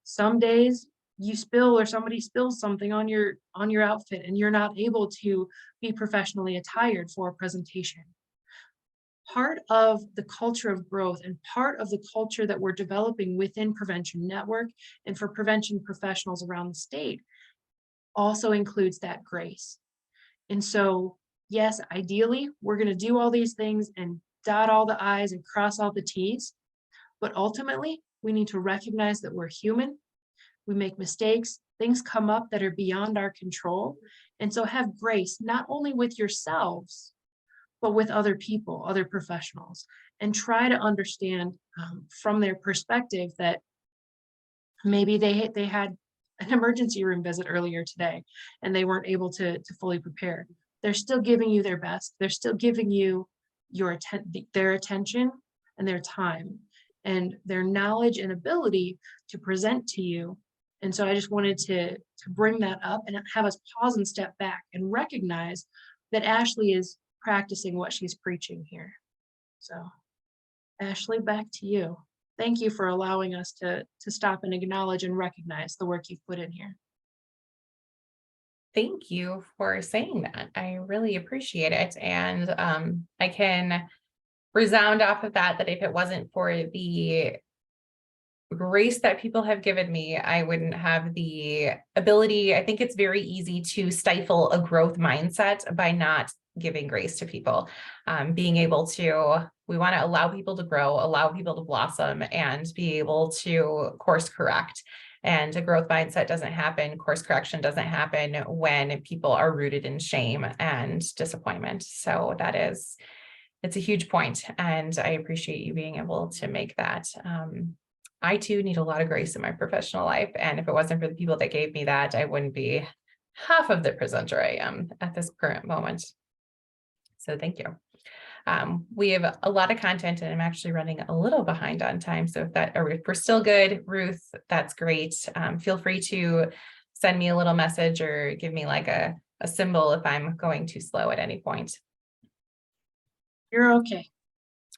Speaker 1: Some days you spill or somebody spills something on your outfit and you're not able to be professionally attired for a presentation. Part of the culture of growth and part of the culture that we're developing within Prevention Network and for prevention professionals around the state also includes that grace. And so, yes, ideally, we're going to do all these things and dot all the I's and cross all the T's. But ultimately, we need to recognize that we're human. We make mistakes. Things come up that are beyond our control. And so have grace, not only with yourselves, but with other people, other professionals, and try to understand from their perspective that maybe they had an emergency room visit earlier today and they weren't able to fully prepare. They're still giving you their best. They're still giving you their attention and their time and their knowledge and ability to present to you. And so I just wanted to bring that up and have us pause and step back and recognize that Ashley is practicing what she's preaching here. So Ashley, back to you. Thank you for allowing us to stop and acknowledge and recognize the work you've put in here.
Speaker 2: Thank you for saying that. I really appreciate it. And I can resound off of that, that if it wasn't for the grace that people have given me, I wouldn't have the ability. I think it's very easy to stifle a growth mindset by not giving grace to people. Being able to, we want to allow people to grow, allow people to blossom, and be able to course correct. And a growth mindset doesn't happen, course correction doesn't happen when people are rooted in shame and disappointment. So it's a huge point, and I appreciate you being able to make that. I too need a lot of grace in my professional life. And if it wasn't for the people that gave me that, I wouldn't be half of the presenter I am at this current moment. So thank you. We have a lot of content and I'm actually running a little behind on time. So if we're still good, Ruth, that's great. Feel free to send me a little message or give me like a symbol if I'm going too slow at any point.
Speaker 1: You're okay.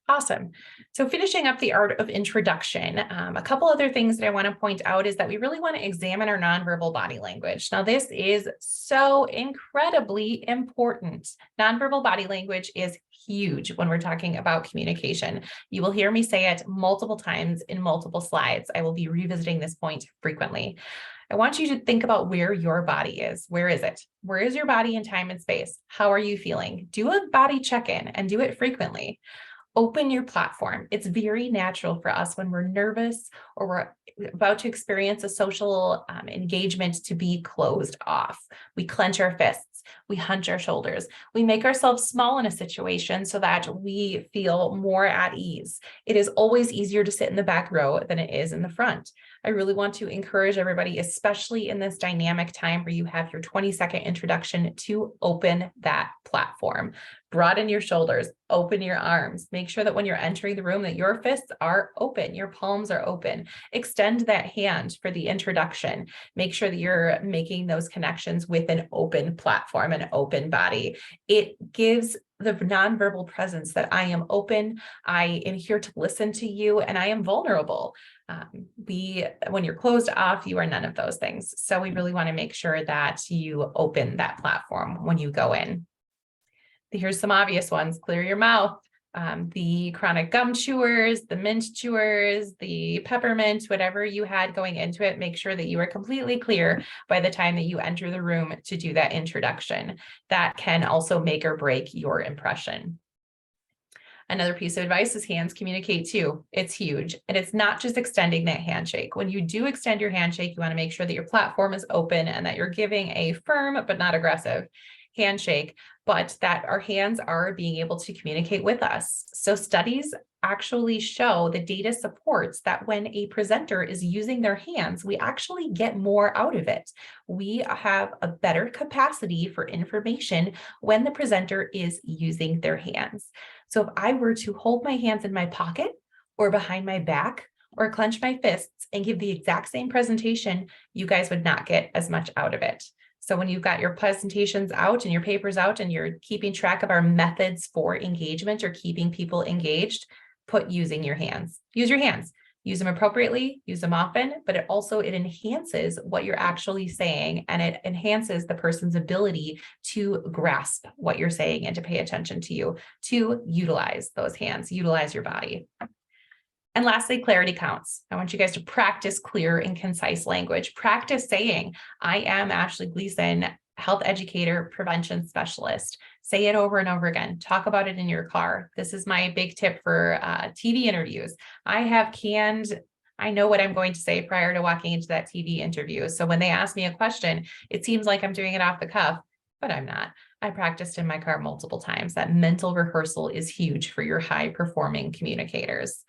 Speaker 2: Awesome. So finishing up the art of introduction, a couple other things that I want to point out is that we really want to examine our nonverbal body language. Now, this is so incredibly important. Nonverbal body language is huge when we're talking about communication. You will hear me say it multiple times in multiple slides. I will be revisiting this point frequently. I want you to think about where your body is. Where is it? Where is your body in time and space? How are you feeling? Do a body check-in and do it frequently. Open your platform. It's very natural for us when we're nervous or we're about to experience a social engagement to be closed off. We clench our fists, we hunch our shoulders, we make ourselves small in a situation so that we feel more at ease. It is always easier to sit in the back row than it is in the front. I really want to encourage everybody, especially in this dynamic time where you have your 20-second introduction, to open that platform. Broaden your shoulders, open your arms, make sure that when you're entering the room that your fists are open, your palms are open. Extend that hand for the introduction. Make sure that you're making those connections with an open platform, an open body. It gives the nonverbal presence that I am open, I am here to listen to you, and I am vulnerable. When you're closed off, you are none of those things. So we really want to make sure that you open that platform when you go in. Here's some obvious ones. Clear your mouth. The chronic gum chewers, the mint chewers, the peppermint, whatever you had going into it, make sure that you are completely clear by the time that you enter the room to do that introduction. That can also make or break your impression. Another piece of advice is hands communicate too. It's huge. And it's not just extending that handshake. When you do extend your handshake, you want to make sure that your platform is open and that you're giving a firm but not aggressive handshake, but that our hands are being able to communicate with us. So studies actually show, the data supports that when a presenter is using their hands, we actually get more out of it. We have a better capacity for information when the presenter is using their hands. So if I were to hold my hands in my pocket or behind my back or clench my fists and give the exact same presentation, you guys would not get as much out of it. So when you've got your presentations out and your papers out and you're keeping track of our methods for engagement or keeping people engaged, put using your hands. Use your hands. Use them appropriately, use them often, but it enhances what you're actually saying, and it enhances the person's ability to grasp what you're saying and to pay attention to you, to utilize those hands, utilize your body. And lastly, clarity counts. I want you guys to practice clear and concise language. Practice saying, I am Ashley Gleason, health educator, prevention specialist. Say it over and over again. Talk about it in your car. This is my big tip for TV interviews. I know what I'm going to say prior to walking into that TV interview. So when they ask me a question, it seems like I'm doing it off the cuff, but I'm not. I practiced in my car multiple times. That mental rehearsal is huge for your high performing communicators.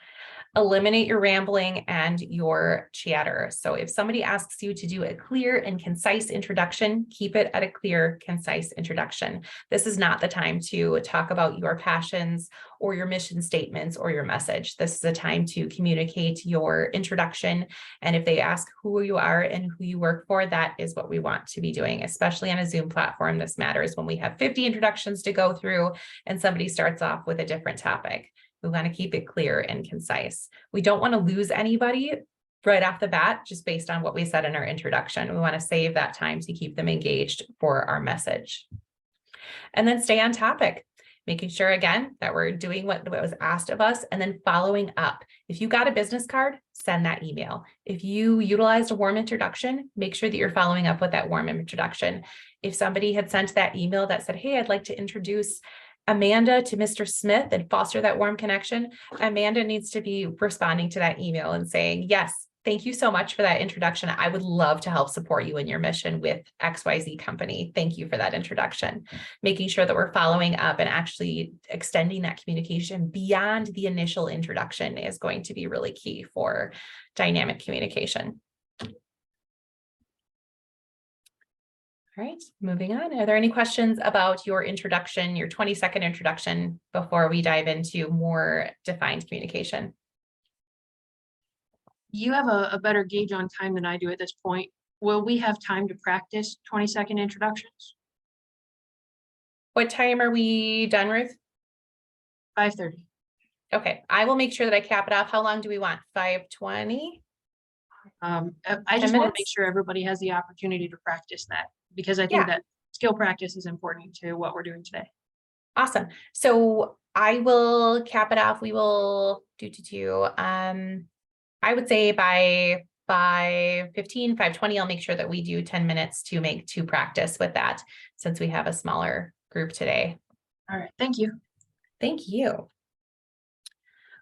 Speaker 2: Eliminate your rambling and your chatter. So if somebody asks you to do a clear and concise introduction, keep it at a clear, concise introduction. This is not the time to talk about your passions or your mission statements or your message. This is a time to communicate your introduction. And if they ask who you are and who you work for, that is what we want to be doing, especially on a Zoom platform. This matters when we have 50 introductions to go through and somebody starts off with a different topic. We want to keep it clear and concise. We don't want to lose anybody right off the bat, just based on what we said in our introduction. We want to save that time to keep them engaged for our message. And then stay on topic, making sure, again, that we're doing what was asked of us, and then following up. If you got a business card, send that email. If you utilized a warm introduction, make sure that you're following up with that warm introduction. If somebody had sent that email that said, hey, I'd like to introduce Amanda to Mr. Smith and foster that warm connection, Amanda needs to be responding to that email and saying, yes, thank you so much for that introduction. I would love to help support you in your mission with XYZ company. Thank you for that introduction. Making sure that we're following up and actually extending that communication beyond the initial introduction is going to be really key for dynamic communication. All right, moving on. Are there any questions about your introduction, your 20-second introduction, before we dive into more defined communication?
Speaker 1: You have a better gauge on time than I do at this point. Will we have time to practice 20-second introductions?
Speaker 2: What time are we done, Ruth?
Speaker 1: 5:30.
Speaker 2: Okay, I will make sure that I cap it off. How long do we want? 5:20?
Speaker 1: I
Speaker 2: 10
Speaker 1: just want to make
Speaker 2: minutes?
Speaker 1: sure everybody has the opportunity to practice that, because I
Speaker 2: Yeah.
Speaker 1: think that skill practice is important to what we're doing today.
Speaker 2: Awesome. So I will cap it off. We will do I would say by 5:15, 5:20, I'll make sure that we do 10 minutes to practice with that, since we have a smaller group today.
Speaker 1: All right, thank you.
Speaker 2: Thank you.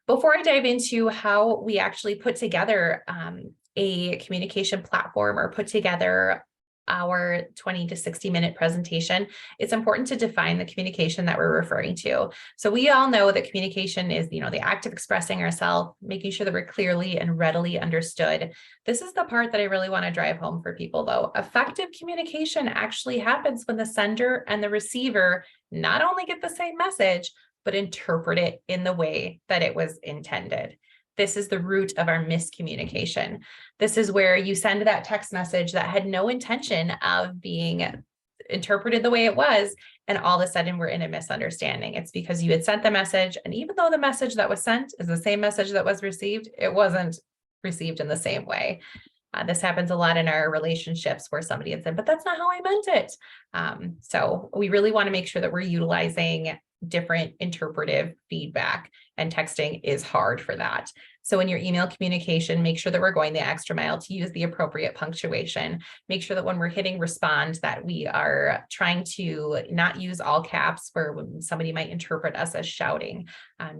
Speaker 2: Before I dive into how we actually put together a communication platform or put together our 20 to 60-minute presentation, it's important to define the communication that we're referring to. So we all know that communication is, the act of expressing ourselves, making sure that we're clearly and readily understood. This is the part that I really want to drive home for people, though. Effective communication actually happens when the sender and the receiver not only get the same message, but interpret it in the way that it was intended. This is the root of our miscommunication. This is where you send that text message that had no intention of being interpreted the way it was, and all of a sudden we're in a misunderstanding. It's because you had sent the message, and even though the message that was sent is the same message that was received, it wasn't received in the same way. This happens a lot in our relationships where somebody had said, but that's not how I meant it. So we really want to make sure that we're utilizing different interpretive feedback, and texting is hard for that. So in your email communication, make sure that we're going the extra mile to use the appropriate punctuation. Make sure that when we're hitting respond, that we are trying to not use all caps where somebody might interpret us as shouting,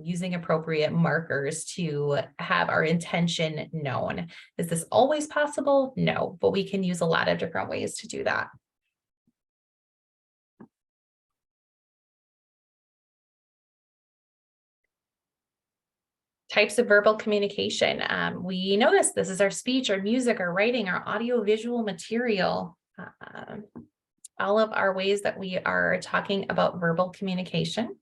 Speaker 2: using appropriate markers to have our intention known. Is this always possible? No, but we can use a lot of different ways to do that. Types of verbal communication. We know this is our speech, our music, our writing, our audio visual material, all of our ways that we are talking about verbal communication.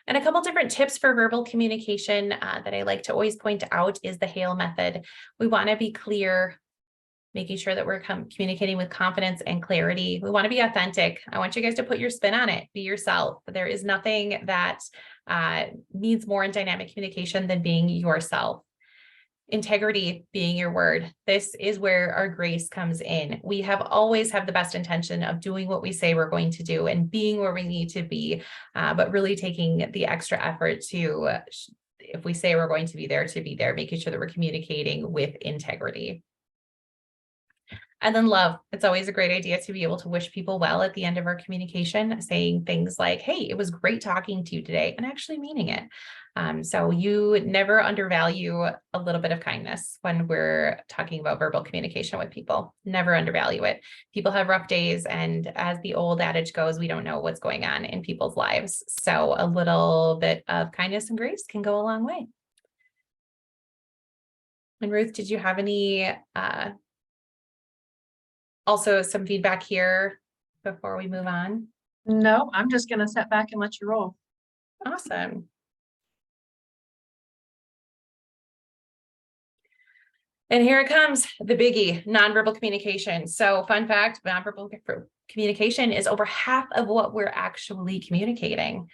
Speaker 2: And a couple different tips for verbal communication that I like to always point out is the HAIL method. We want to be clear, making sure that we're communicating with confidence and clarity. We want to be authentic. I want you guys to put your spin on it. Be yourself. There is nothing that needs more in dynamic communication than being yourself. Integrity, being your word. This is where our grace comes in. We have always have the best intention of doing what we say we're going to do and being where we need to be, but really taking the extra effort to, if we say we're going to be there, making sure that we're communicating with integrity. And then love. It's always a great idea to be able to wish people well at the end of our communication, saying things like, hey, it was great talking to you today, and actually meaning it. So you never undervalue a little bit of kindness when we're talking about verbal communication with people. Never undervalue it. People have rough days, and as the old adage goes, we don't know what's going on in people's lives. So a little bit of kindness and grace can go a long way. And Ruth, did you have any also some feedback here before we move on?
Speaker 1: No, I'm just going to sit back and let you roll.
Speaker 2: Awesome. And here it comes, the biggie, nonverbal communication. So fun fact, nonverbal communication is over half of what we're actually communicating.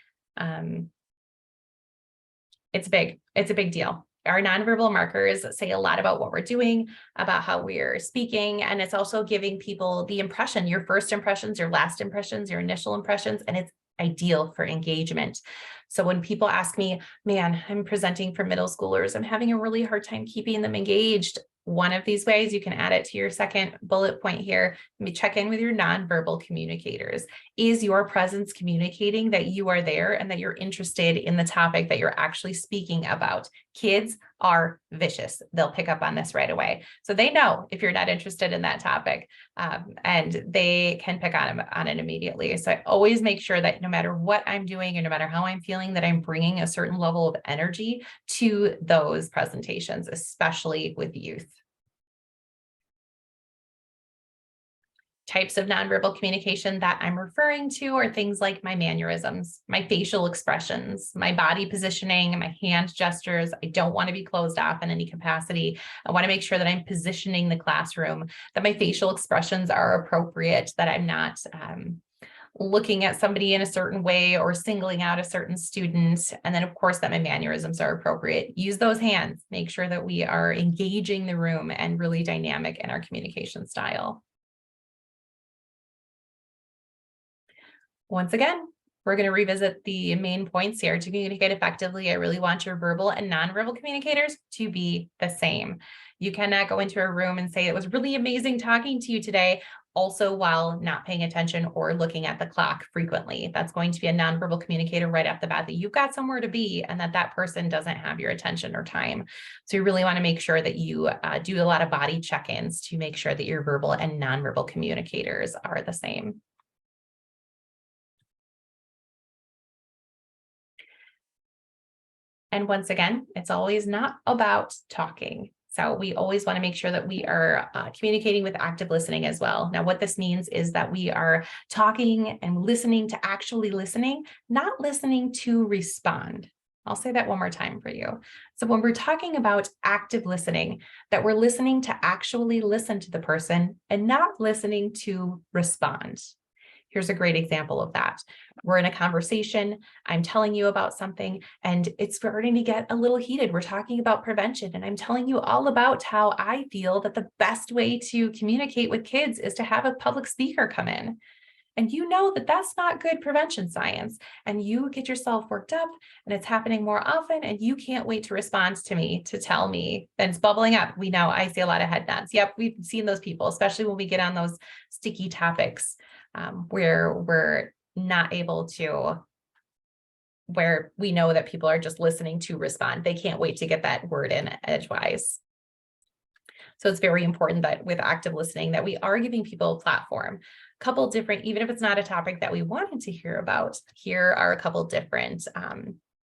Speaker 2: It's big. It's a big deal. Our nonverbal markers say a lot about what we're doing, about how we're speaking, and it's also giving people the impression, your first impressions, your last impressions, your initial impressions, and it's ideal for engagement. So when people ask me, man, I'm presenting for middle schoolers, I'm having a really hard time keeping them engaged. One of these ways, you can add it to your second bullet point here. Let me check in with your nonverbal communicators. Is your presence communicating that you are there and that you're interested in the topic that you're actually speaking about? Kids are vicious. They'll pick up on this right away. So they know if you're not interested in that topic, and they can pick on it immediately. So I always make sure that no matter what I'm doing and no matter how I'm feeling, that I'm bringing a certain level of energy to those presentations, especially with youth. Types of nonverbal communication that I'm referring to are things like my mannerisms, my facial expressions, my body positioning, my hand gestures. I don't want to be closed off in any capacity. I want to make sure that I'm positioning the classroom, that my facial expressions are appropriate, that I'm not looking at somebody in a certain way or singling out a certain student. And then of course that my mannerisms are appropriate. Use those hands, make sure that we are engaging the room and really dynamic in our communication style. Once again, we're going to revisit the main points here. To communicate effectively, I really want your verbal and nonverbal communicators to be the same. You cannot go into a room and say, it was really amazing talking to you today, also while not paying attention or looking at the clock frequently. That's going to be a nonverbal communicator right off the bat that you've got somewhere to be and that person doesn't have your attention or time. So you really want to make sure that you do a lot of body check-ins to make sure that your verbal and nonverbal communicators are the same. And once again, it's always not about talking. So we always want to make sure that we are communicating with active listening as well. Now, what this means is that we are talking and listening to actually listening, not listening to respond. I'll say that one more time for you. So when we're talking about active listening, that we're listening to actually listen to the person and not listening to respond. Here's a great example of that. We're in a conversation, I'm telling you about something, and it's starting to get a little heated. We're talking about prevention, and I'm telling you all about how I feel that the best way to communicate with kids is to have a public speaker come in. And you know that that's not good prevention science, and you get yourself worked up, and it's happening more often, and you can't wait to respond to me, to tell me, and it's bubbling up. We know, I see a lot of head nods. Yep, we've seen those people, especially when we get on those sticky topics. Where we're not able to, where we know that people are just listening to respond. They can't wait to get that word in edgewise. So it's very important that with active listening that we are giving people a platform. A couple different, even if it's not a topic that we wanted to hear about, here are a couple different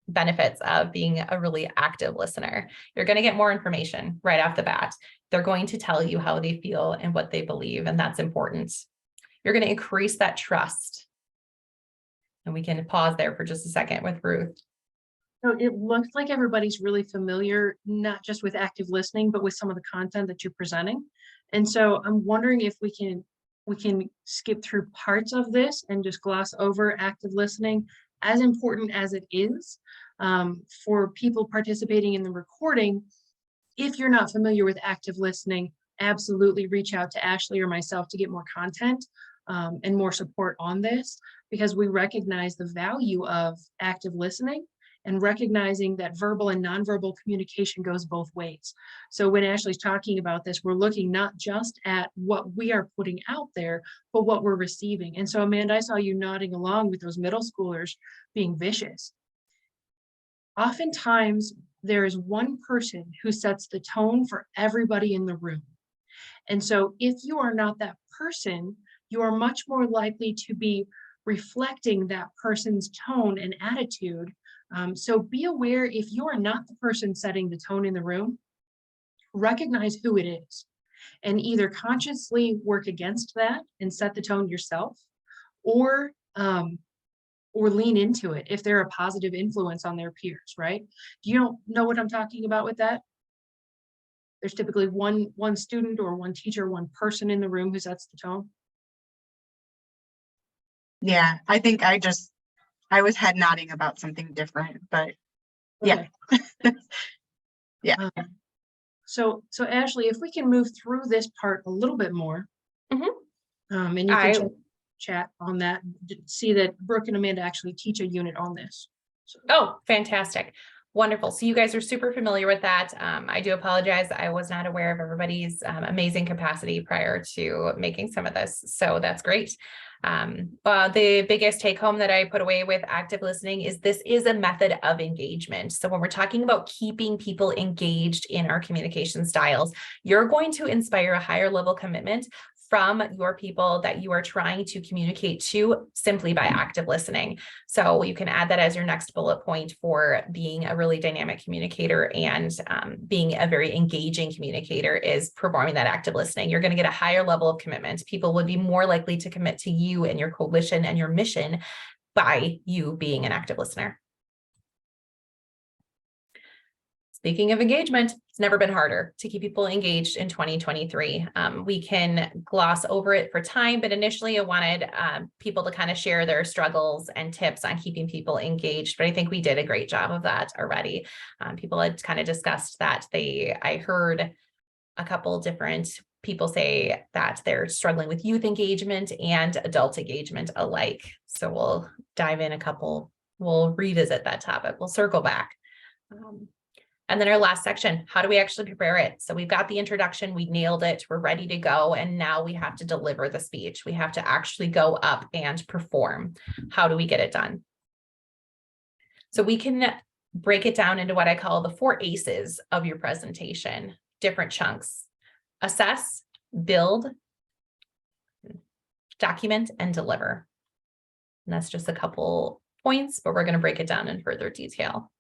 Speaker 2: benefits of being a really active listener. You're going to get more information right off the bat. They're going to tell you how they feel and what they believe, and that's important. You're going to increase that trust. And we can pause there for just a second with Ruth.
Speaker 1: So it looks like everybody's really familiar, not just with active listening, but with some of the content that you're presenting. And so I'm wondering if we can skip through parts of this and just gloss over active listening, as important as it is for people participating in the recording. If you're not familiar with active listening, absolutely reach out to Ashley or myself to get more content and more support on this, because we recognize the value of active listening and recognizing that verbal and nonverbal communication goes both ways. So when Ashley's talking about this, we're looking not just at what we are putting out there, but what we're receiving. And so, Amanda, I saw you nodding along with those middle schoolers being vicious. Oftentimes, there is one person who sets the tone for everybody in the room. And so if you are not that person, you are much more likely to be reflecting that person's tone and attitude. So be aware, if you are not the person setting the tone in the room, recognize who it is and either consciously work against that and set the tone yourself, or lean into it if they're a positive influence on their peers, right? Do you know what I'm talking about with that? There's typically one student or one teacher, one person in the room who sets the tone.
Speaker 5: Yeah, I think I was head nodding about something different, but yeah.
Speaker 1: Okay.
Speaker 5: Yeah.
Speaker 1: So Ashley, if we can move through this part a little bit more, and you can chat on that, see that Brooke and Amanda actually teach a unit on this. So.
Speaker 2: Oh, fantastic. Wonderful. So you guys are super familiar with that. I do apologize. I was not aware of everybody's amazing capacity prior to making some of this. So that's great. The biggest take home that I put away with active listening is this is a method of engagement. So when we're talking about keeping people engaged in our communication styles, you're going to inspire a higher level commitment from your people that you are trying to communicate to simply by active listening. So you can add that as your next bullet point for being a really dynamic communicator, and being a very engaging communicator is performing that active listening. You're going to get a higher level of commitment. People would be more likely to commit to you and your coalition and your mission by you being an active listener. Speaking of engagement, it's never been harder to keep people engaged in 2023. We can gloss over it for time, but initially I wanted people to kind of share their struggles and tips on keeping people engaged. But I think we did a great job of that already. People had kind of discussed that I heard a couple different people say that they're struggling with youth engagement and adult engagement alike. So we'll dive in we'll revisit that topic. We'll circle back. And then our last section, how do we actually prepare it? So we've got the introduction, we nailed it, we're ready to go. And now we have to deliver the speech. We have to actually go up and perform. How do we get it done? So we can break it down into what I call the 4 ACEs of your presentation, different chunks: assess, build, document, and deliver. And that's just a couple points, but we're going to break it down in further detail.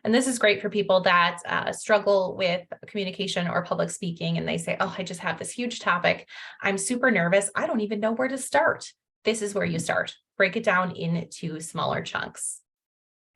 Speaker 2: And this is great for people that struggle with communication or public speaking, and they say, oh, I just have this huge topic. I'm super nervous. I don't even know where to start. This is where you start. Break it down into smaller chunks.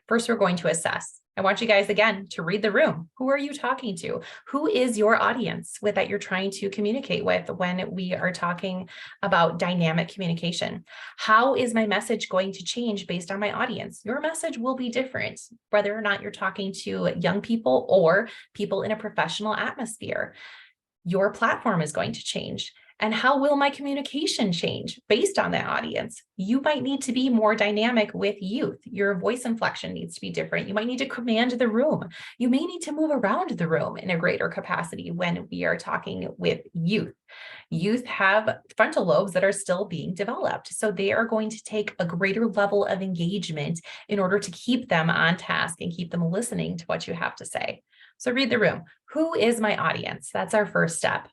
Speaker 2: First, we're going to assess. I want you guys, again, to read the room. Who are you talking to? Who is your audience that you're trying to communicate with when we are talking about dynamic communication? How is my message going to change based on my audience? Your message will be different, whether or not you're talking to young people or people in a professional atmosphere. Your platform is going to change. And how will my communication change based on that audience? You might need to be more dynamic with youth. Your voice inflection needs to be different. You might need to command the room. You may need to move around the room in a greater capacity when we are talking with youth. Youth have frontal lobes that are still being developed. So they are going to take a greater level of engagement in order to keep them on task and keep them listening to what you have to say. So read the room. Who is my audience? That's our first step.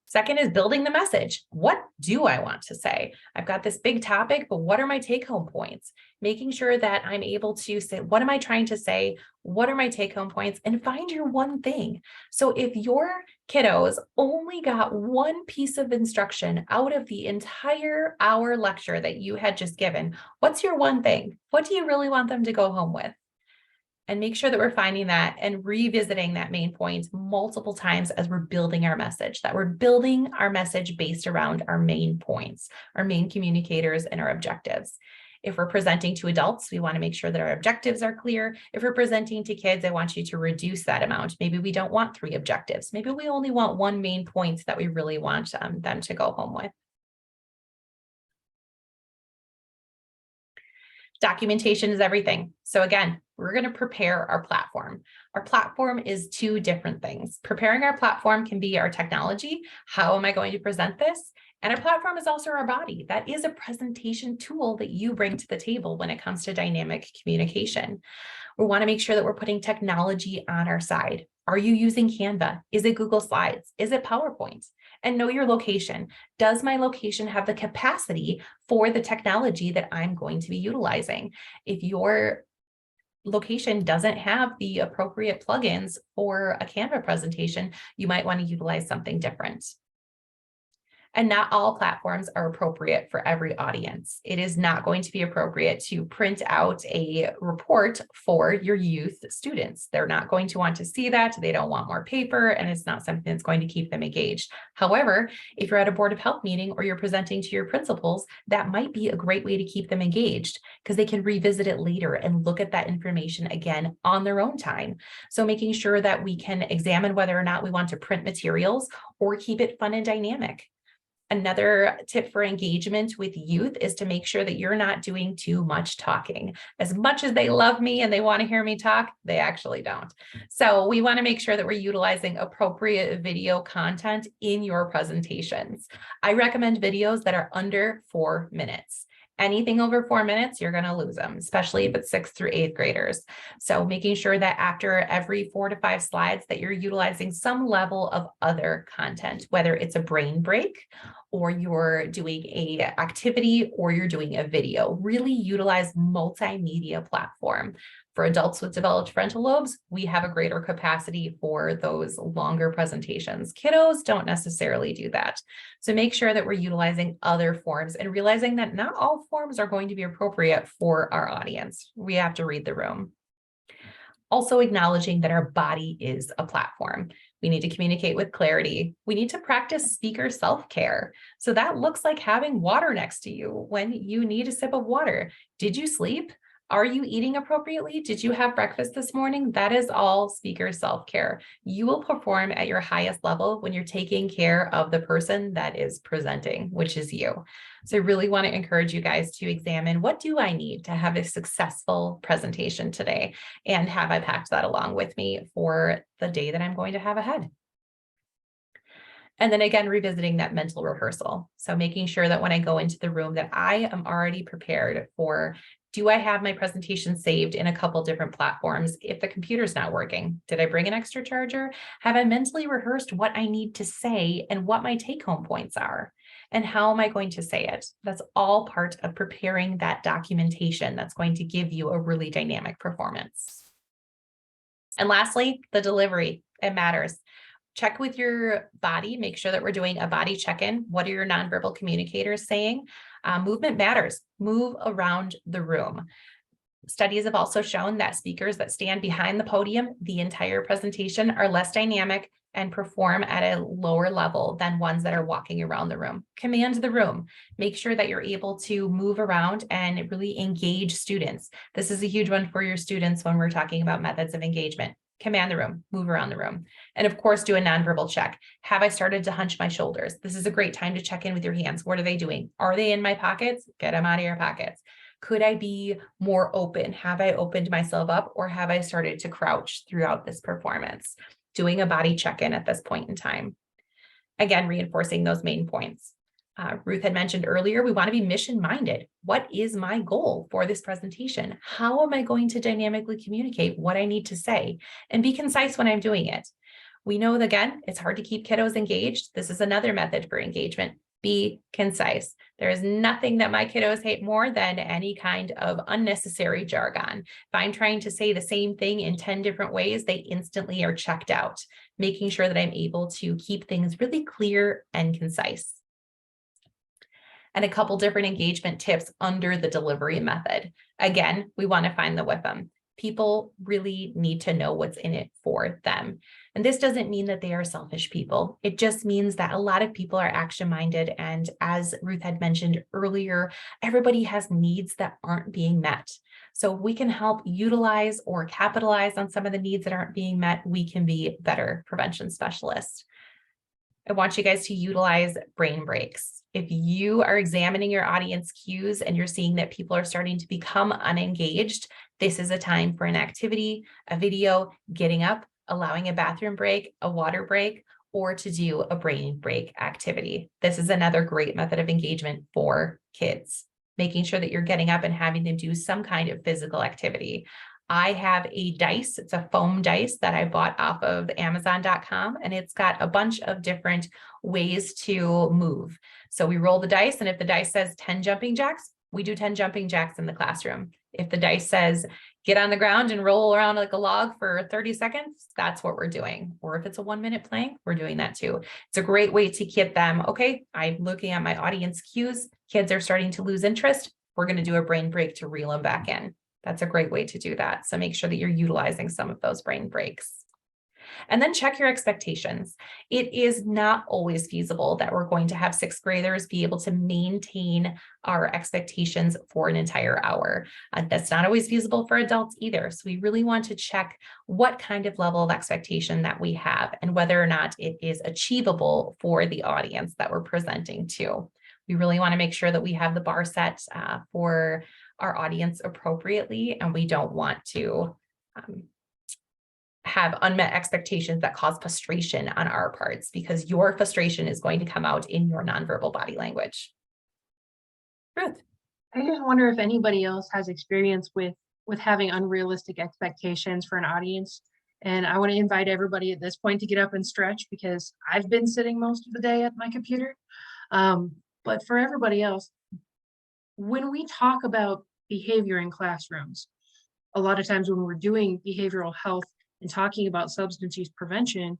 Speaker 2: Second is building the message. What do I want to say? I've got this big topic, but what are my take-home points? Making sure that I'm able to say, what am I trying to say? What are my take-home points? And find your one thing. So if your kiddos only got one piece of instruction out of the entire hour lecture that you had just given, what's your one thing? What do you really want them to go home with? And make sure that we're finding that and revisiting that main point multiple times as we're building our message, that we're building our message based around our main points, our main communicators, and our objectives. If we're presenting to adults, we want to make sure that our objectives are clear. If we're presenting to kids, I want you to reduce that amount. Maybe we don't want 3 objectives. Maybe we only want one main point that we really want them to go home with. Documentation is everything. So again, we're going to prepare our platform. Our platform is two different things. Preparing our platform can be our technology. How am I going to present this? And our platform is also our body. That is a presentation tool that you bring to the table when it comes to dynamic communication. We want to make sure that we're putting technology on our side. Are you using Canva? Is it Google Slides? Is it PowerPoint? And know your location. Does my location have the capacity for the technology that I'm going to be utilizing? If your location doesn't have the appropriate plugins for a Canva presentation, you might want to utilize something different. And not all platforms are appropriate for every audience. It is not going to be appropriate to print out a report for your youth students. They're not going to want to see that. They don't want more paper, and it's not something that's going to keep them engaged. However, if you're at a Board of Health meeting or you're presenting to your principals, that might be a great way to keep them engaged because they can revisit it later and look at that information again on their own time. So making sure that we can examine whether or not we want to print materials or keep it fun and dynamic. Another tip for engagement with youth is to make sure that you're not doing too much talking. As much as they love me and they want to hear me talk, they actually don't. So we want to make sure that we're utilizing appropriate video content in your presentations. I recommend videos that are under 4 minutes. Anything over 4 minutes, you're going to lose them, especially if it's 6th through 8th graders. So making sure that after every 4 to 5 slides that you're utilizing some level of other content, whether it's a brain break or you're doing a activity or you're doing a video. Really utilize multimedia platform. For adults with developed frontal lobes, we have a greater capacity for those longer presentations. Kiddos don't necessarily do that. So make sure that we're utilizing other forms and realizing that not all forms are going to be appropriate for our audience. We have to read the room. Also acknowledging that our body is a platform. We need to communicate with clarity. We need to practice speaker self-care. So that looks like having water next to you when you need a sip of water. Did you sleep? Are you eating appropriately? Did you have breakfast this morning? That is all speaker self-care. You will perform at your highest level when you're taking care of the person that is presenting, which is you. So I really want to encourage you guys to examine, what do I need to have a successful presentation today? And have I packed that along with me for the day that I'm going to have ahead? And then again, revisiting that mental rehearsal. So making sure that when I go into the room that I am already prepared for, do I have my presentation saved in a couple different platforms? If the computer's not working, did I bring an extra charger? Have I mentally rehearsed what I need to say and what my take-home points are? And how am I going to say it? That's all part of preparing that documentation that's going to give you a really dynamic performance. And lastly, the delivery. It matters. Check with your body, make sure that we're doing a body check-in. What are your nonverbal communicators saying? Movement matters. Move around the room. Studies have also shown that speakers that stand behind the podium the entire presentation are less dynamic and perform at a lower level than ones that are walking around the room. Command the room. Make sure that you're able to move around and really engage students. This is a huge one for your students when we're talking about methods of engagement. Command the room, move around the room. And of course, do a nonverbal check. Have I started to hunch my shoulders? This is a great time to check in with your hands. What are they doing? Are they in my pockets? Get them out of your pockets. Could I be more open? Have I opened myself up, or have I started to crouch throughout this performance? Doing a body check-in at this point in time. Again, reinforcing those main points. Ruth had mentioned earlier, we want to be mission-minded. What is my goal for this presentation? How am I going to dynamically communicate what I need to say? And be concise when I'm doing it. We know that, again, it's hard to keep kiddos engaged. This is another method for engagement. Be concise. There is nothing that my kiddos hate more than any kind of unnecessary jargon. If I'm trying to say the same thing in 10 different ways, they instantly are checked out, making sure that I'm able to keep things really clear and concise. And a couple different engagement tips under the delivery method. Again, we want to find the with them. People really need to know what's in it for them. And this doesn't mean that they are selfish people. It just means that a lot of people are action-minded. And as Ruth had mentioned earlier, everybody has needs that aren't being met. So if we can help utilize or capitalize on some of the needs that aren't being met, we can be better prevention specialists. I want you guys to utilize brain breaks. If you are examining your audience cues and you're seeing that people are starting to become unengaged, this is a time for an activity, a video, getting up, allowing a bathroom break, a water break, or to do a brain break activity. This is another great method of engagement for kids, making sure that you're getting up and having them do some kind of physical activity. I have a dice. It's a foam dice that I bought off of Amazon.com, and it's got a bunch of different ways to move. So we roll the dice, and if the dice says 10 jumping jacks, we do 10 jumping jacks in the classroom. If the dice says get on the ground and roll around like a log for 30 seconds, that's what we're doing. Or if it's a 1-minute plank, we're doing that too. It's a great way to get them, okay, I'm looking at my audience cues. Kids are starting to lose interest. We're going to do a brain break to reel them back in. That's a great way to do that. So make sure that you're utilizing some of those brain breaks. And then check your expectations. It is not always feasible that we're going to have 6th graders be able to maintain our expectations for an entire hour. That's not always feasible for adults either. So we really want to check what kind of level of expectation that we have and whether or not it is achievable for the audience that we're presenting to. We really want to make sure that we have the bar set for our audience appropriately, and we don't want to have unmet expectations that cause frustration on our parts, because your frustration is going to come out in your nonverbal body language. Ruth.
Speaker 1: I just wonder if anybody else has experience with having unrealistic expectations for an audience. And I want to invite everybody at this point to get up and stretch, because I've been sitting most of the day at my computer. But for everybody else, when we talk about behavior in classrooms, a lot of times when we're doing behavioral health and talking about substance use prevention,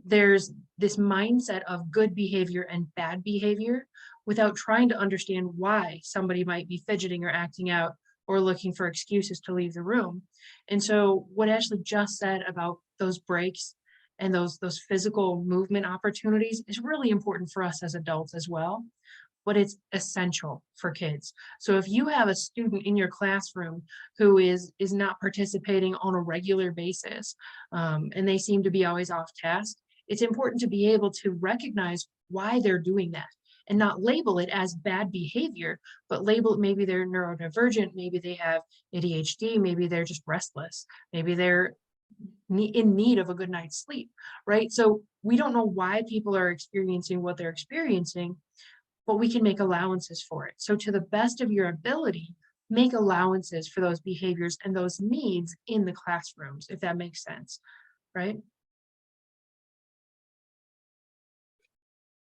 Speaker 1: there's this mindset of good behavior and bad behavior without trying to understand why somebody might be fidgeting or acting out or looking for excuses to leave the room. And so what Ashley just said about those breaks and those physical movement opportunities is really important for us as adults as well, but it's essential for kids. So if you have a student in your classroom who is not participating on a regular basis, and they seem to be always off task, it's important to be able to recognize why they're doing that and not label it as bad behavior, but label it, maybe they're neurodivergent, maybe they have ADHD, maybe they're just restless, maybe they're in need of a good night's sleep, right? So we don't know why people are experiencing what they're experiencing, but we can make allowances for it. So to the best of your ability, make allowances for those behaviors and those needs in the classrooms, if that makes sense, right?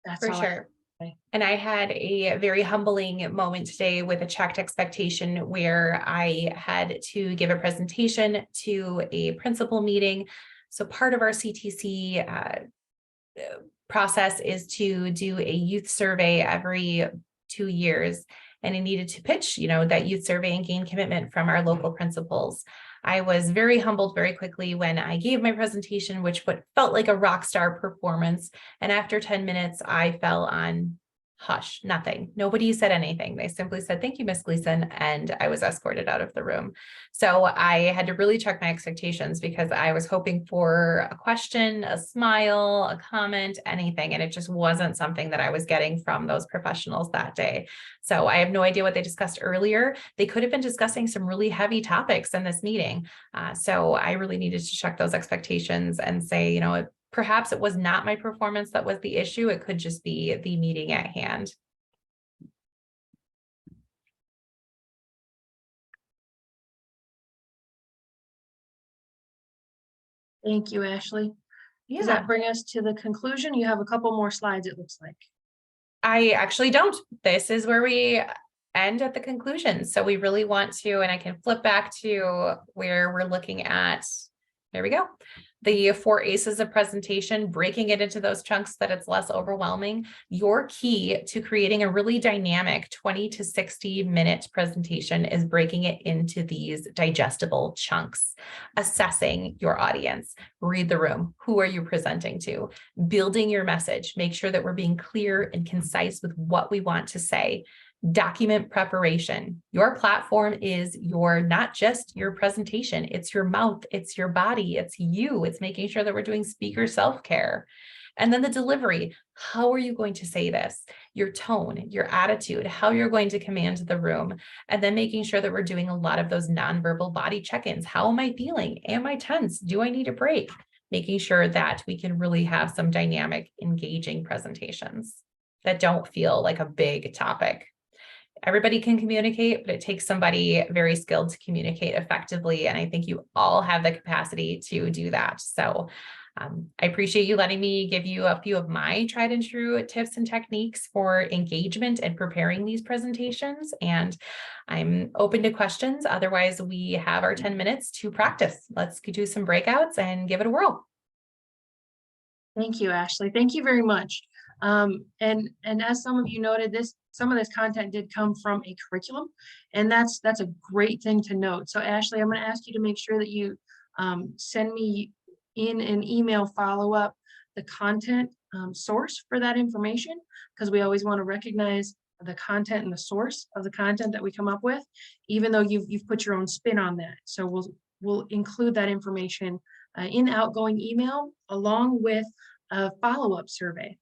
Speaker 1: That's
Speaker 2: For
Speaker 1: all
Speaker 2: sure. And I had a very humbling moment today with a checked expectation where I had to give a presentation to a principal meeting. So part of our CTC process is to do a youth survey every 2 years. And I needed to pitch, that youth survey and gain commitment from our local principals. I was very humbled very quickly when I gave my presentation, which felt like a rock star performance. And after 10 minutes, I fell on hush, nothing. Nobody said anything. They simply said, "Thank you, Miss Gleason," and I was escorted out of the room. So I had to really check my expectations, because I was hoping for a question, a smile, a comment, anything, and it just wasn't something that I was getting from those professionals that day. So I have no idea what they discussed earlier. They could have been discussing some really heavy topics in this meeting. So I really needed to check those expectations and say, perhaps it was not my performance that was the issue. It could just be the meeting at hand.
Speaker 1: Thank you, Ashley. Does
Speaker 2: Yeah,
Speaker 1: that bring us to the conclusion? You have a couple more slides, it looks like.
Speaker 2: I actually don't. This is where we end at the conclusion. So we really want to, and I can flip back to where we're looking at, there we go. The 4 ACEs of presentation, breaking it into those chunks so that it's less overwhelming. Your key to creating a really dynamic 20 to 60 minute presentation is breaking it into these digestible chunks, assessing your audience, read the room. Who are you presenting to? Building your message, make sure that we're being clear and concise with what we want to say. Document preparation. Your platform is not just your presentation, it's your mouth, it's your body, it's you. It's making sure that we're doing speaker self-care. And then the delivery, how are you going to say this? Your tone, your attitude, how you're going to command the room. And then making sure that we're doing a lot of those nonverbal body check-ins. How am I feeling? Am I tense? Do I need a break? Making sure that we can really have some dynamic, engaging presentations that don't feel like a big topic. Everybody can communicate, but it takes somebody very skilled to communicate effectively. And I think you all have the capacity to do that. So I appreciate you letting me give you a few of my tried and true tips and techniques for engagement and preparing these presentations. And I'm open to questions. Otherwise, we have our 10 minutes to practice. Let's do some breakouts and give it a whirl.
Speaker 1: Thank you, Ashley. Thank you very much. And as some of you noted, some of this content did come from a curriculum, and that's a great thing to note. So Ashley, I'm going to ask you to make sure that you send me in an email follow-up the content source for that information, because we always want to recognize the content and the source of the content that we come up with, even though you've put your own spin on that. So we'll include that information in outgoing email along with a follow-up survey.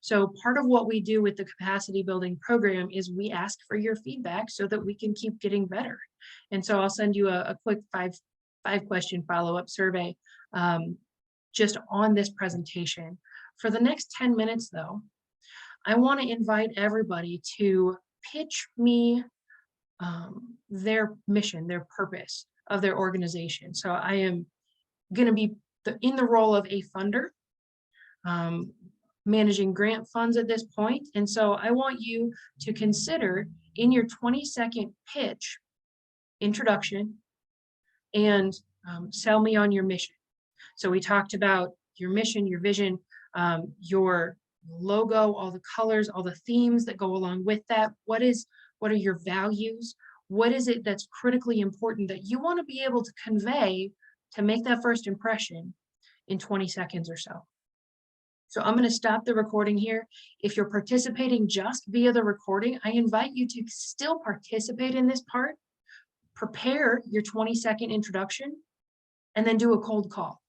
Speaker 1: So part of what we do with the capacity building program is we ask for your feedback so that we can keep getting better. And so I'll send you a quick five question follow-up survey just on this presentation. For the next 10 minutes though, I want to invite everybody to pitch me their mission, their purpose of their organization. So I am going to be in the role of a funder, managing grant funds at this point. And so I want you to consider in your 20-second pitch, introduction, and sell me on your mission. So we talked about your mission, your vision, your logo, all the colors, all the themes that go along with that. What are your values? What is it that's critically important that you want to be able to convey to make that first impression in 20 seconds or so? So I'm going to stop the recording here. If you're participating just via the recording, I invite you to still participate in this part, prepare your 20-second introduction, and then do a cold call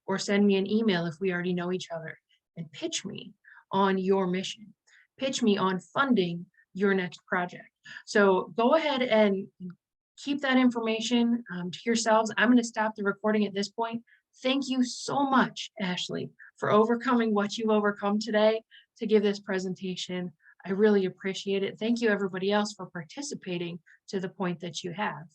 Speaker 1: or send me an email if we already know each other, and pitch me on your mission. Pitch me on funding your next project. So go ahead and keep that information to yourselves. I'm going to stop the recording at this point. Thank you so much, Ashley, for overcoming what you've overcome today to give this presentation. I really appreciate it. Thank you, everybody else, for participating to the point that you have.